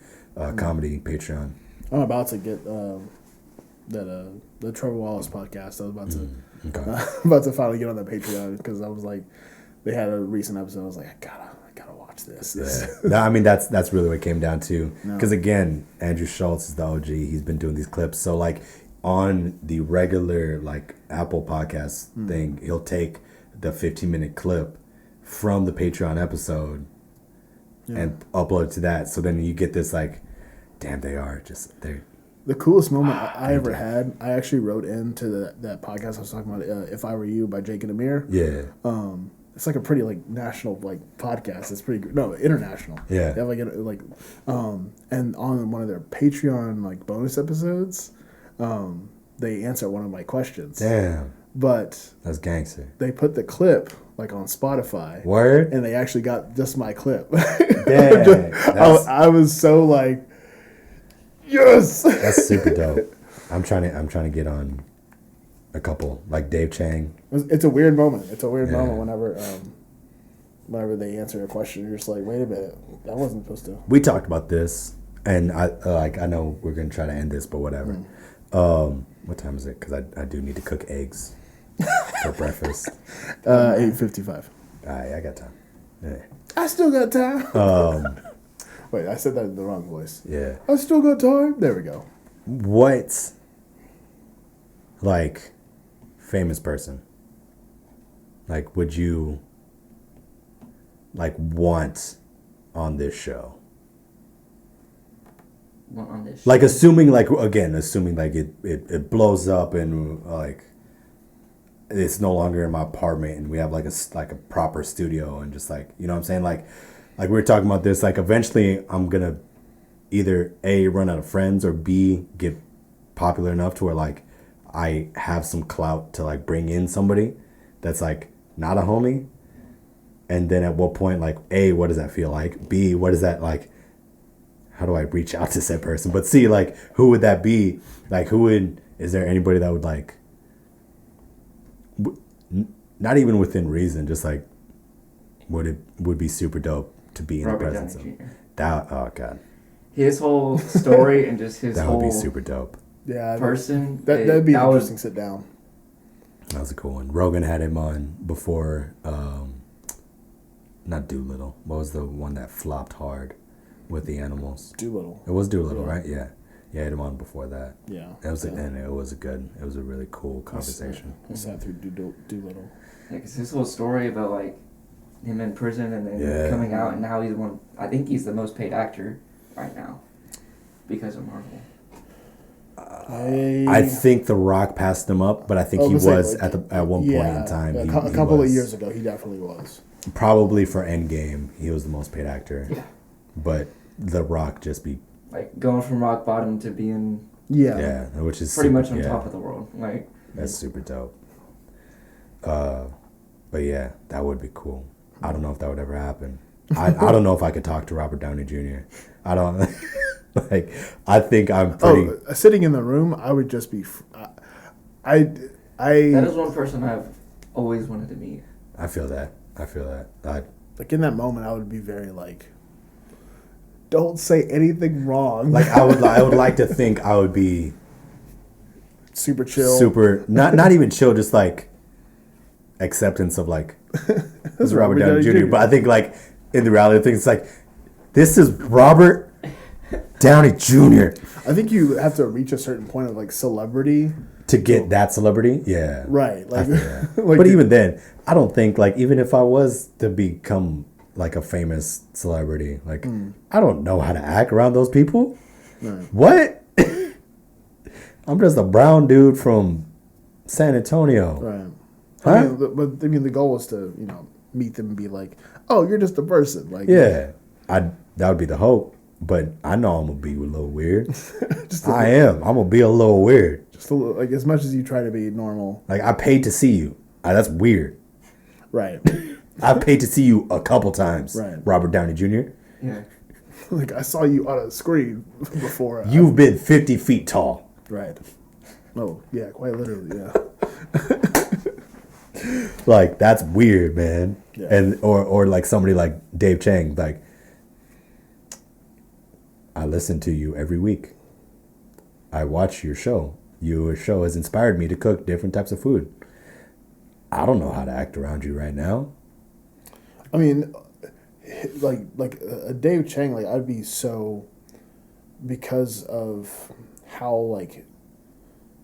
[SPEAKER 1] comedy Patreon.
[SPEAKER 2] I'm about to get the Trevor Wallace podcast. I was about to.
[SPEAKER 1] Okay.
[SPEAKER 2] About to finally get on that Patreon because I was like, they had a recent episode. I was like, I gotta watch this.
[SPEAKER 1] Yeah. No, I mean that's really what it came down to. Because again, Andrew Schultz is the OG. He's been doing these clips. So like on the regular like Apple podcast thing, he'll take the 15-minute clip from the Patreon episode and upload it to that. So then you get this like, damn, they're.
[SPEAKER 2] The coolest moment I ever had, I actually wrote into that podcast I was talking about, If I Were You by Jake and Amir.
[SPEAKER 1] Yeah.
[SPEAKER 2] It's like a pretty like national like podcast. It's pretty good. No, international.
[SPEAKER 1] Yeah.
[SPEAKER 2] They have like and on one of their Patreon like bonus episodes, they answer one of my questions.
[SPEAKER 1] Damn.
[SPEAKER 2] But
[SPEAKER 1] that's gangster.
[SPEAKER 2] They put the clip like on Spotify.
[SPEAKER 1] Word.
[SPEAKER 2] And they actually got just my clip.
[SPEAKER 1] Damn.
[SPEAKER 2] I was so like. Yes,
[SPEAKER 1] that's super dope. I'm trying to get on a couple like Dave Chang.
[SPEAKER 2] It's a weird moment. It's a weird moment whenever they answer a question. You're just like, wait a minute, that wasn't supposed to.
[SPEAKER 1] We talked about this, and I know we're gonna try to end this, but whatever. What time is it? Because I do need to cook eggs for breakfast.
[SPEAKER 2] 8:55.
[SPEAKER 1] I got time. Yeah.
[SPEAKER 2] I still got time. Wait, I said that in the wrong voice.
[SPEAKER 1] Yeah.
[SPEAKER 2] I still got time. There we go.
[SPEAKER 1] What, like, famous person, like, would you, like, want on this show?
[SPEAKER 3] Want on this show?
[SPEAKER 1] Like, assuming like it blows up and, like, it's no longer in my apartment and we have, like, a proper studio and just, like, you know what I'm saying? Like we were talking about this, like eventually I'm gonna either A, run out of friends, or B, get popular enough to where like I have some clout to like bring in somebody that's like not a homie. And then at what point, like, A, what does that feel like? B, what is that like? How do I reach out to said person? But C, like, who would that be? Like, is there anybody that would like, not even within reason, just like, would be super dope to be in
[SPEAKER 3] Robert
[SPEAKER 1] the presence
[SPEAKER 3] Downey
[SPEAKER 1] of
[SPEAKER 3] Jr.
[SPEAKER 1] that? Oh God,
[SPEAKER 3] his whole story and just his
[SPEAKER 1] That
[SPEAKER 3] whole
[SPEAKER 1] would be super dope.
[SPEAKER 2] Yeah,
[SPEAKER 3] person.
[SPEAKER 2] that'd be an
[SPEAKER 3] that was
[SPEAKER 2] interesting sit down.
[SPEAKER 1] That was a cool one. Rogan had him on before, not Doolittle. What was the one that flopped hard with the animals?
[SPEAKER 2] Doolittle.
[SPEAKER 1] It was Doolittle,
[SPEAKER 2] Yeah.
[SPEAKER 1] right? Yeah. Yeah, I had him on before that.
[SPEAKER 2] Yeah.
[SPEAKER 1] It was,
[SPEAKER 2] yeah.
[SPEAKER 1] and it was a really cool conversation.
[SPEAKER 2] I sat through Doolittle.
[SPEAKER 3] Yeah, 'cause his whole story about like him in prison and then
[SPEAKER 1] Yeah.
[SPEAKER 3] coming out, and now he's one. I think he's the most paid actor right now because of Marvel.
[SPEAKER 1] I think The Rock passed him up, but I think he was at one point in time.
[SPEAKER 2] A
[SPEAKER 1] he
[SPEAKER 2] couple
[SPEAKER 1] was,
[SPEAKER 2] of years ago, he definitely was.
[SPEAKER 1] Probably for Endgame, he was the most paid actor.
[SPEAKER 3] Yeah.
[SPEAKER 1] But The Rock just be
[SPEAKER 3] Like going from rock bottom to being
[SPEAKER 2] Yeah.
[SPEAKER 1] which is
[SPEAKER 3] pretty
[SPEAKER 1] super,
[SPEAKER 3] much on top of the world. Like
[SPEAKER 1] That's super dope. But yeah, that would be cool. I don't know if that would ever happen. I don't know if I could talk to Robert Downey Jr. I don't like. I think I'm pretty.
[SPEAKER 2] Sitting in the room, I would just be.
[SPEAKER 3] that is one person I've always wanted to meet.
[SPEAKER 1] I feel that.
[SPEAKER 2] Like in that moment, I would be very like. Don't say anything wrong.
[SPEAKER 1] Like I would like to think I would be
[SPEAKER 2] super chill.
[SPEAKER 1] super not even chill, just like acceptance of like this is Robert Downey Jr. But I think like in the reality of things, it's like this is Robert Downey Jr.
[SPEAKER 2] I think you have to reach a certain point of like celebrity
[SPEAKER 1] to get that celebrity. Yeah,
[SPEAKER 2] right. Like,
[SPEAKER 1] like but even then, I don't think like even if I was to become like a famous celebrity, like I don't know how to act around those people.
[SPEAKER 2] Right.
[SPEAKER 1] What? I'm just a brown dude from San Antonio.
[SPEAKER 2] Right.
[SPEAKER 1] Huh?
[SPEAKER 2] I mean, the goal was to meet them and be like, oh, you're just a person. Like
[SPEAKER 1] Yeah, that would be the hope. But I know I'm gonna be a little weird. I am. I'm gonna be a little weird.
[SPEAKER 2] Just a little, like as much as you try to be normal.
[SPEAKER 1] Like I paid to see you. That's weird.
[SPEAKER 2] Right.
[SPEAKER 1] I paid to see you a couple times.
[SPEAKER 2] Right.
[SPEAKER 1] Robert Downey Jr.
[SPEAKER 3] Yeah.
[SPEAKER 2] Like I saw you on a screen before.
[SPEAKER 1] You've been 50 feet tall.
[SPEAKER 2] Right. Oh yeah, quite literally. Yeah.
[SPEAKER 1] Like that's weird, man.
[SPEAKER 2] Yeah.
[SPEAKER 1] And or like somebody like Dave Chang, like I listen to you every week. I watch your show. Your show has inspired me to cook different types of food. I don't know how to act around you right now.
[SPEAKER 2] I mean, like a Dave Chang, like I'd be so because of how like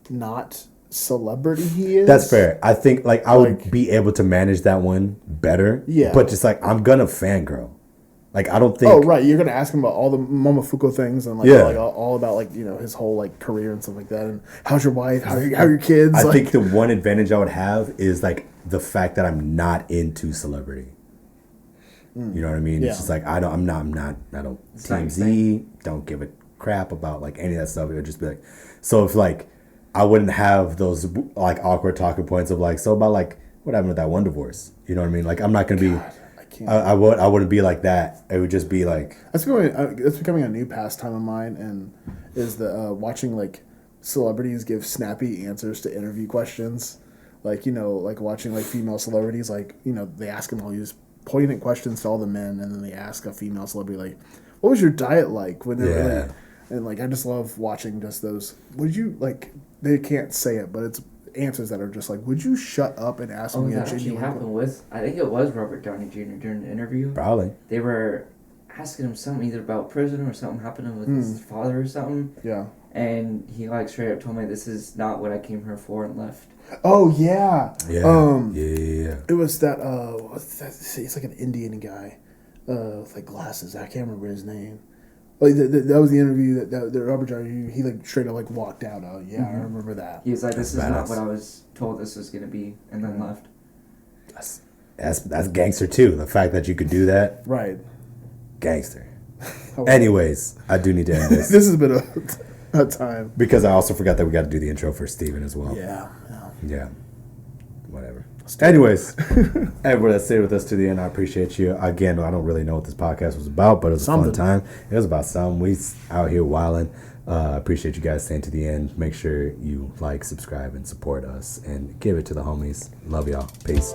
[SPEAKER 2] not celebrity he is.
[SPEAKER 1] That's fair. I think like I would be able to manage that one better.
[SPEAKER 2] Yeah.
[SPEAKER 1] But just like I'm gonna fangirl. Like I don't think.
[SPEAKER 2] Oh right, you're gonna ask him about all the Momofuku things and like
[SPEAKER 1] Yeah.
[SPEAKER 2] like all about like his whole like career and stuff like that. And how's your wife? How are your kids?
[SPEAKER 1] I
[SPEAKER 2] Like,
[SPEAKER 1] think the one advantage I would have is like the fact that I'm not into celebrity. You know what I mean?
[SPEAKER 2] Yeah.
[SPEAKER 1] It's just like I don't
[SPEAKER 3] It's not
[SPEAKER 1] Team
[SPEAKER 3] your
[SPEAKER 1] Z, don't give a crap about like any of that stuff. It would just be like, so if like I wouldn't have those like awkward talking points of like, so about like what happened with that one divorce? You know what I mean? Like I'm not gonna be.
[SPEAKER 2] I can't.
[SPEAKER 1] I wouldn't be like that. It would just be like
[SPEAKER 2] That's becoming a new pastime of mine, and is the watching like celebrities give snappy answers to interview questions, like like watching like female celebrities, like they ask them all these poignant questions to all the men, and then they ask a female celebrity like, "What was your diet like?" When they're
[SPEAKER 1] Yeah.
[SPEAKER 2] like, and like I just love watching just those. Would you like? They can't say it, but it's answers that are just like, "Would you shut up and ask me a
[SPEAKER 3] That actually
[SPEAKER 2] genuine?"
[SPEAKER 3] happened with, I think it was Robert Downey Jr. during the interview.
[SPEAKER 1] probably.
[SPEAKER 3] They were asking him something either about prison or something happening with his father or something.
[SPEAKER 2] Yeah.
[SPEAKER 3] And he like straight up told me, "This is not what I came here for," and left.
[SPEAKER 2] Oh yeah.
[SPEAKER 1] Yeah. Yeah.
[SPEAKER 2] It was that what's that? It's like an Indian guy, with like glasses. I can't remember his name. Like that was the interview that Robert Downey, he like straight up like walked out. Oh yeah, I remember that.
[SPEAKER 3] He was like, "This is
[SPEAKER 1] That's
[SPEAKER 3] not
[SPEAKER 1] badass.
[SPEAKER 3] what I was told this was gonna be," and then left.
[SPEAKER 1] That's gangster too. The fact that you could do that,
[SPEAKER 2] Right.
[SPEAKER 1] gangster. Anyways, I do need to end this
[SPEAKER 2] This has been a time.
[SPEAKER 1] because I also forgot that we got to do the intro for Steven as well.
[SPEAKER 2] Yeah.
[SPEAKER 1] Yeah. Whatever. Anyways, everybody that stayed with us to the end, I appreciate you. Again, I don't really know what this podcast was about, but it was a fun time. It was about something. We out here wilding. I appreciate you guys staying to the end. Make sure you like, subscribe, and support us, and give it to the homies. Love y'all. Peace.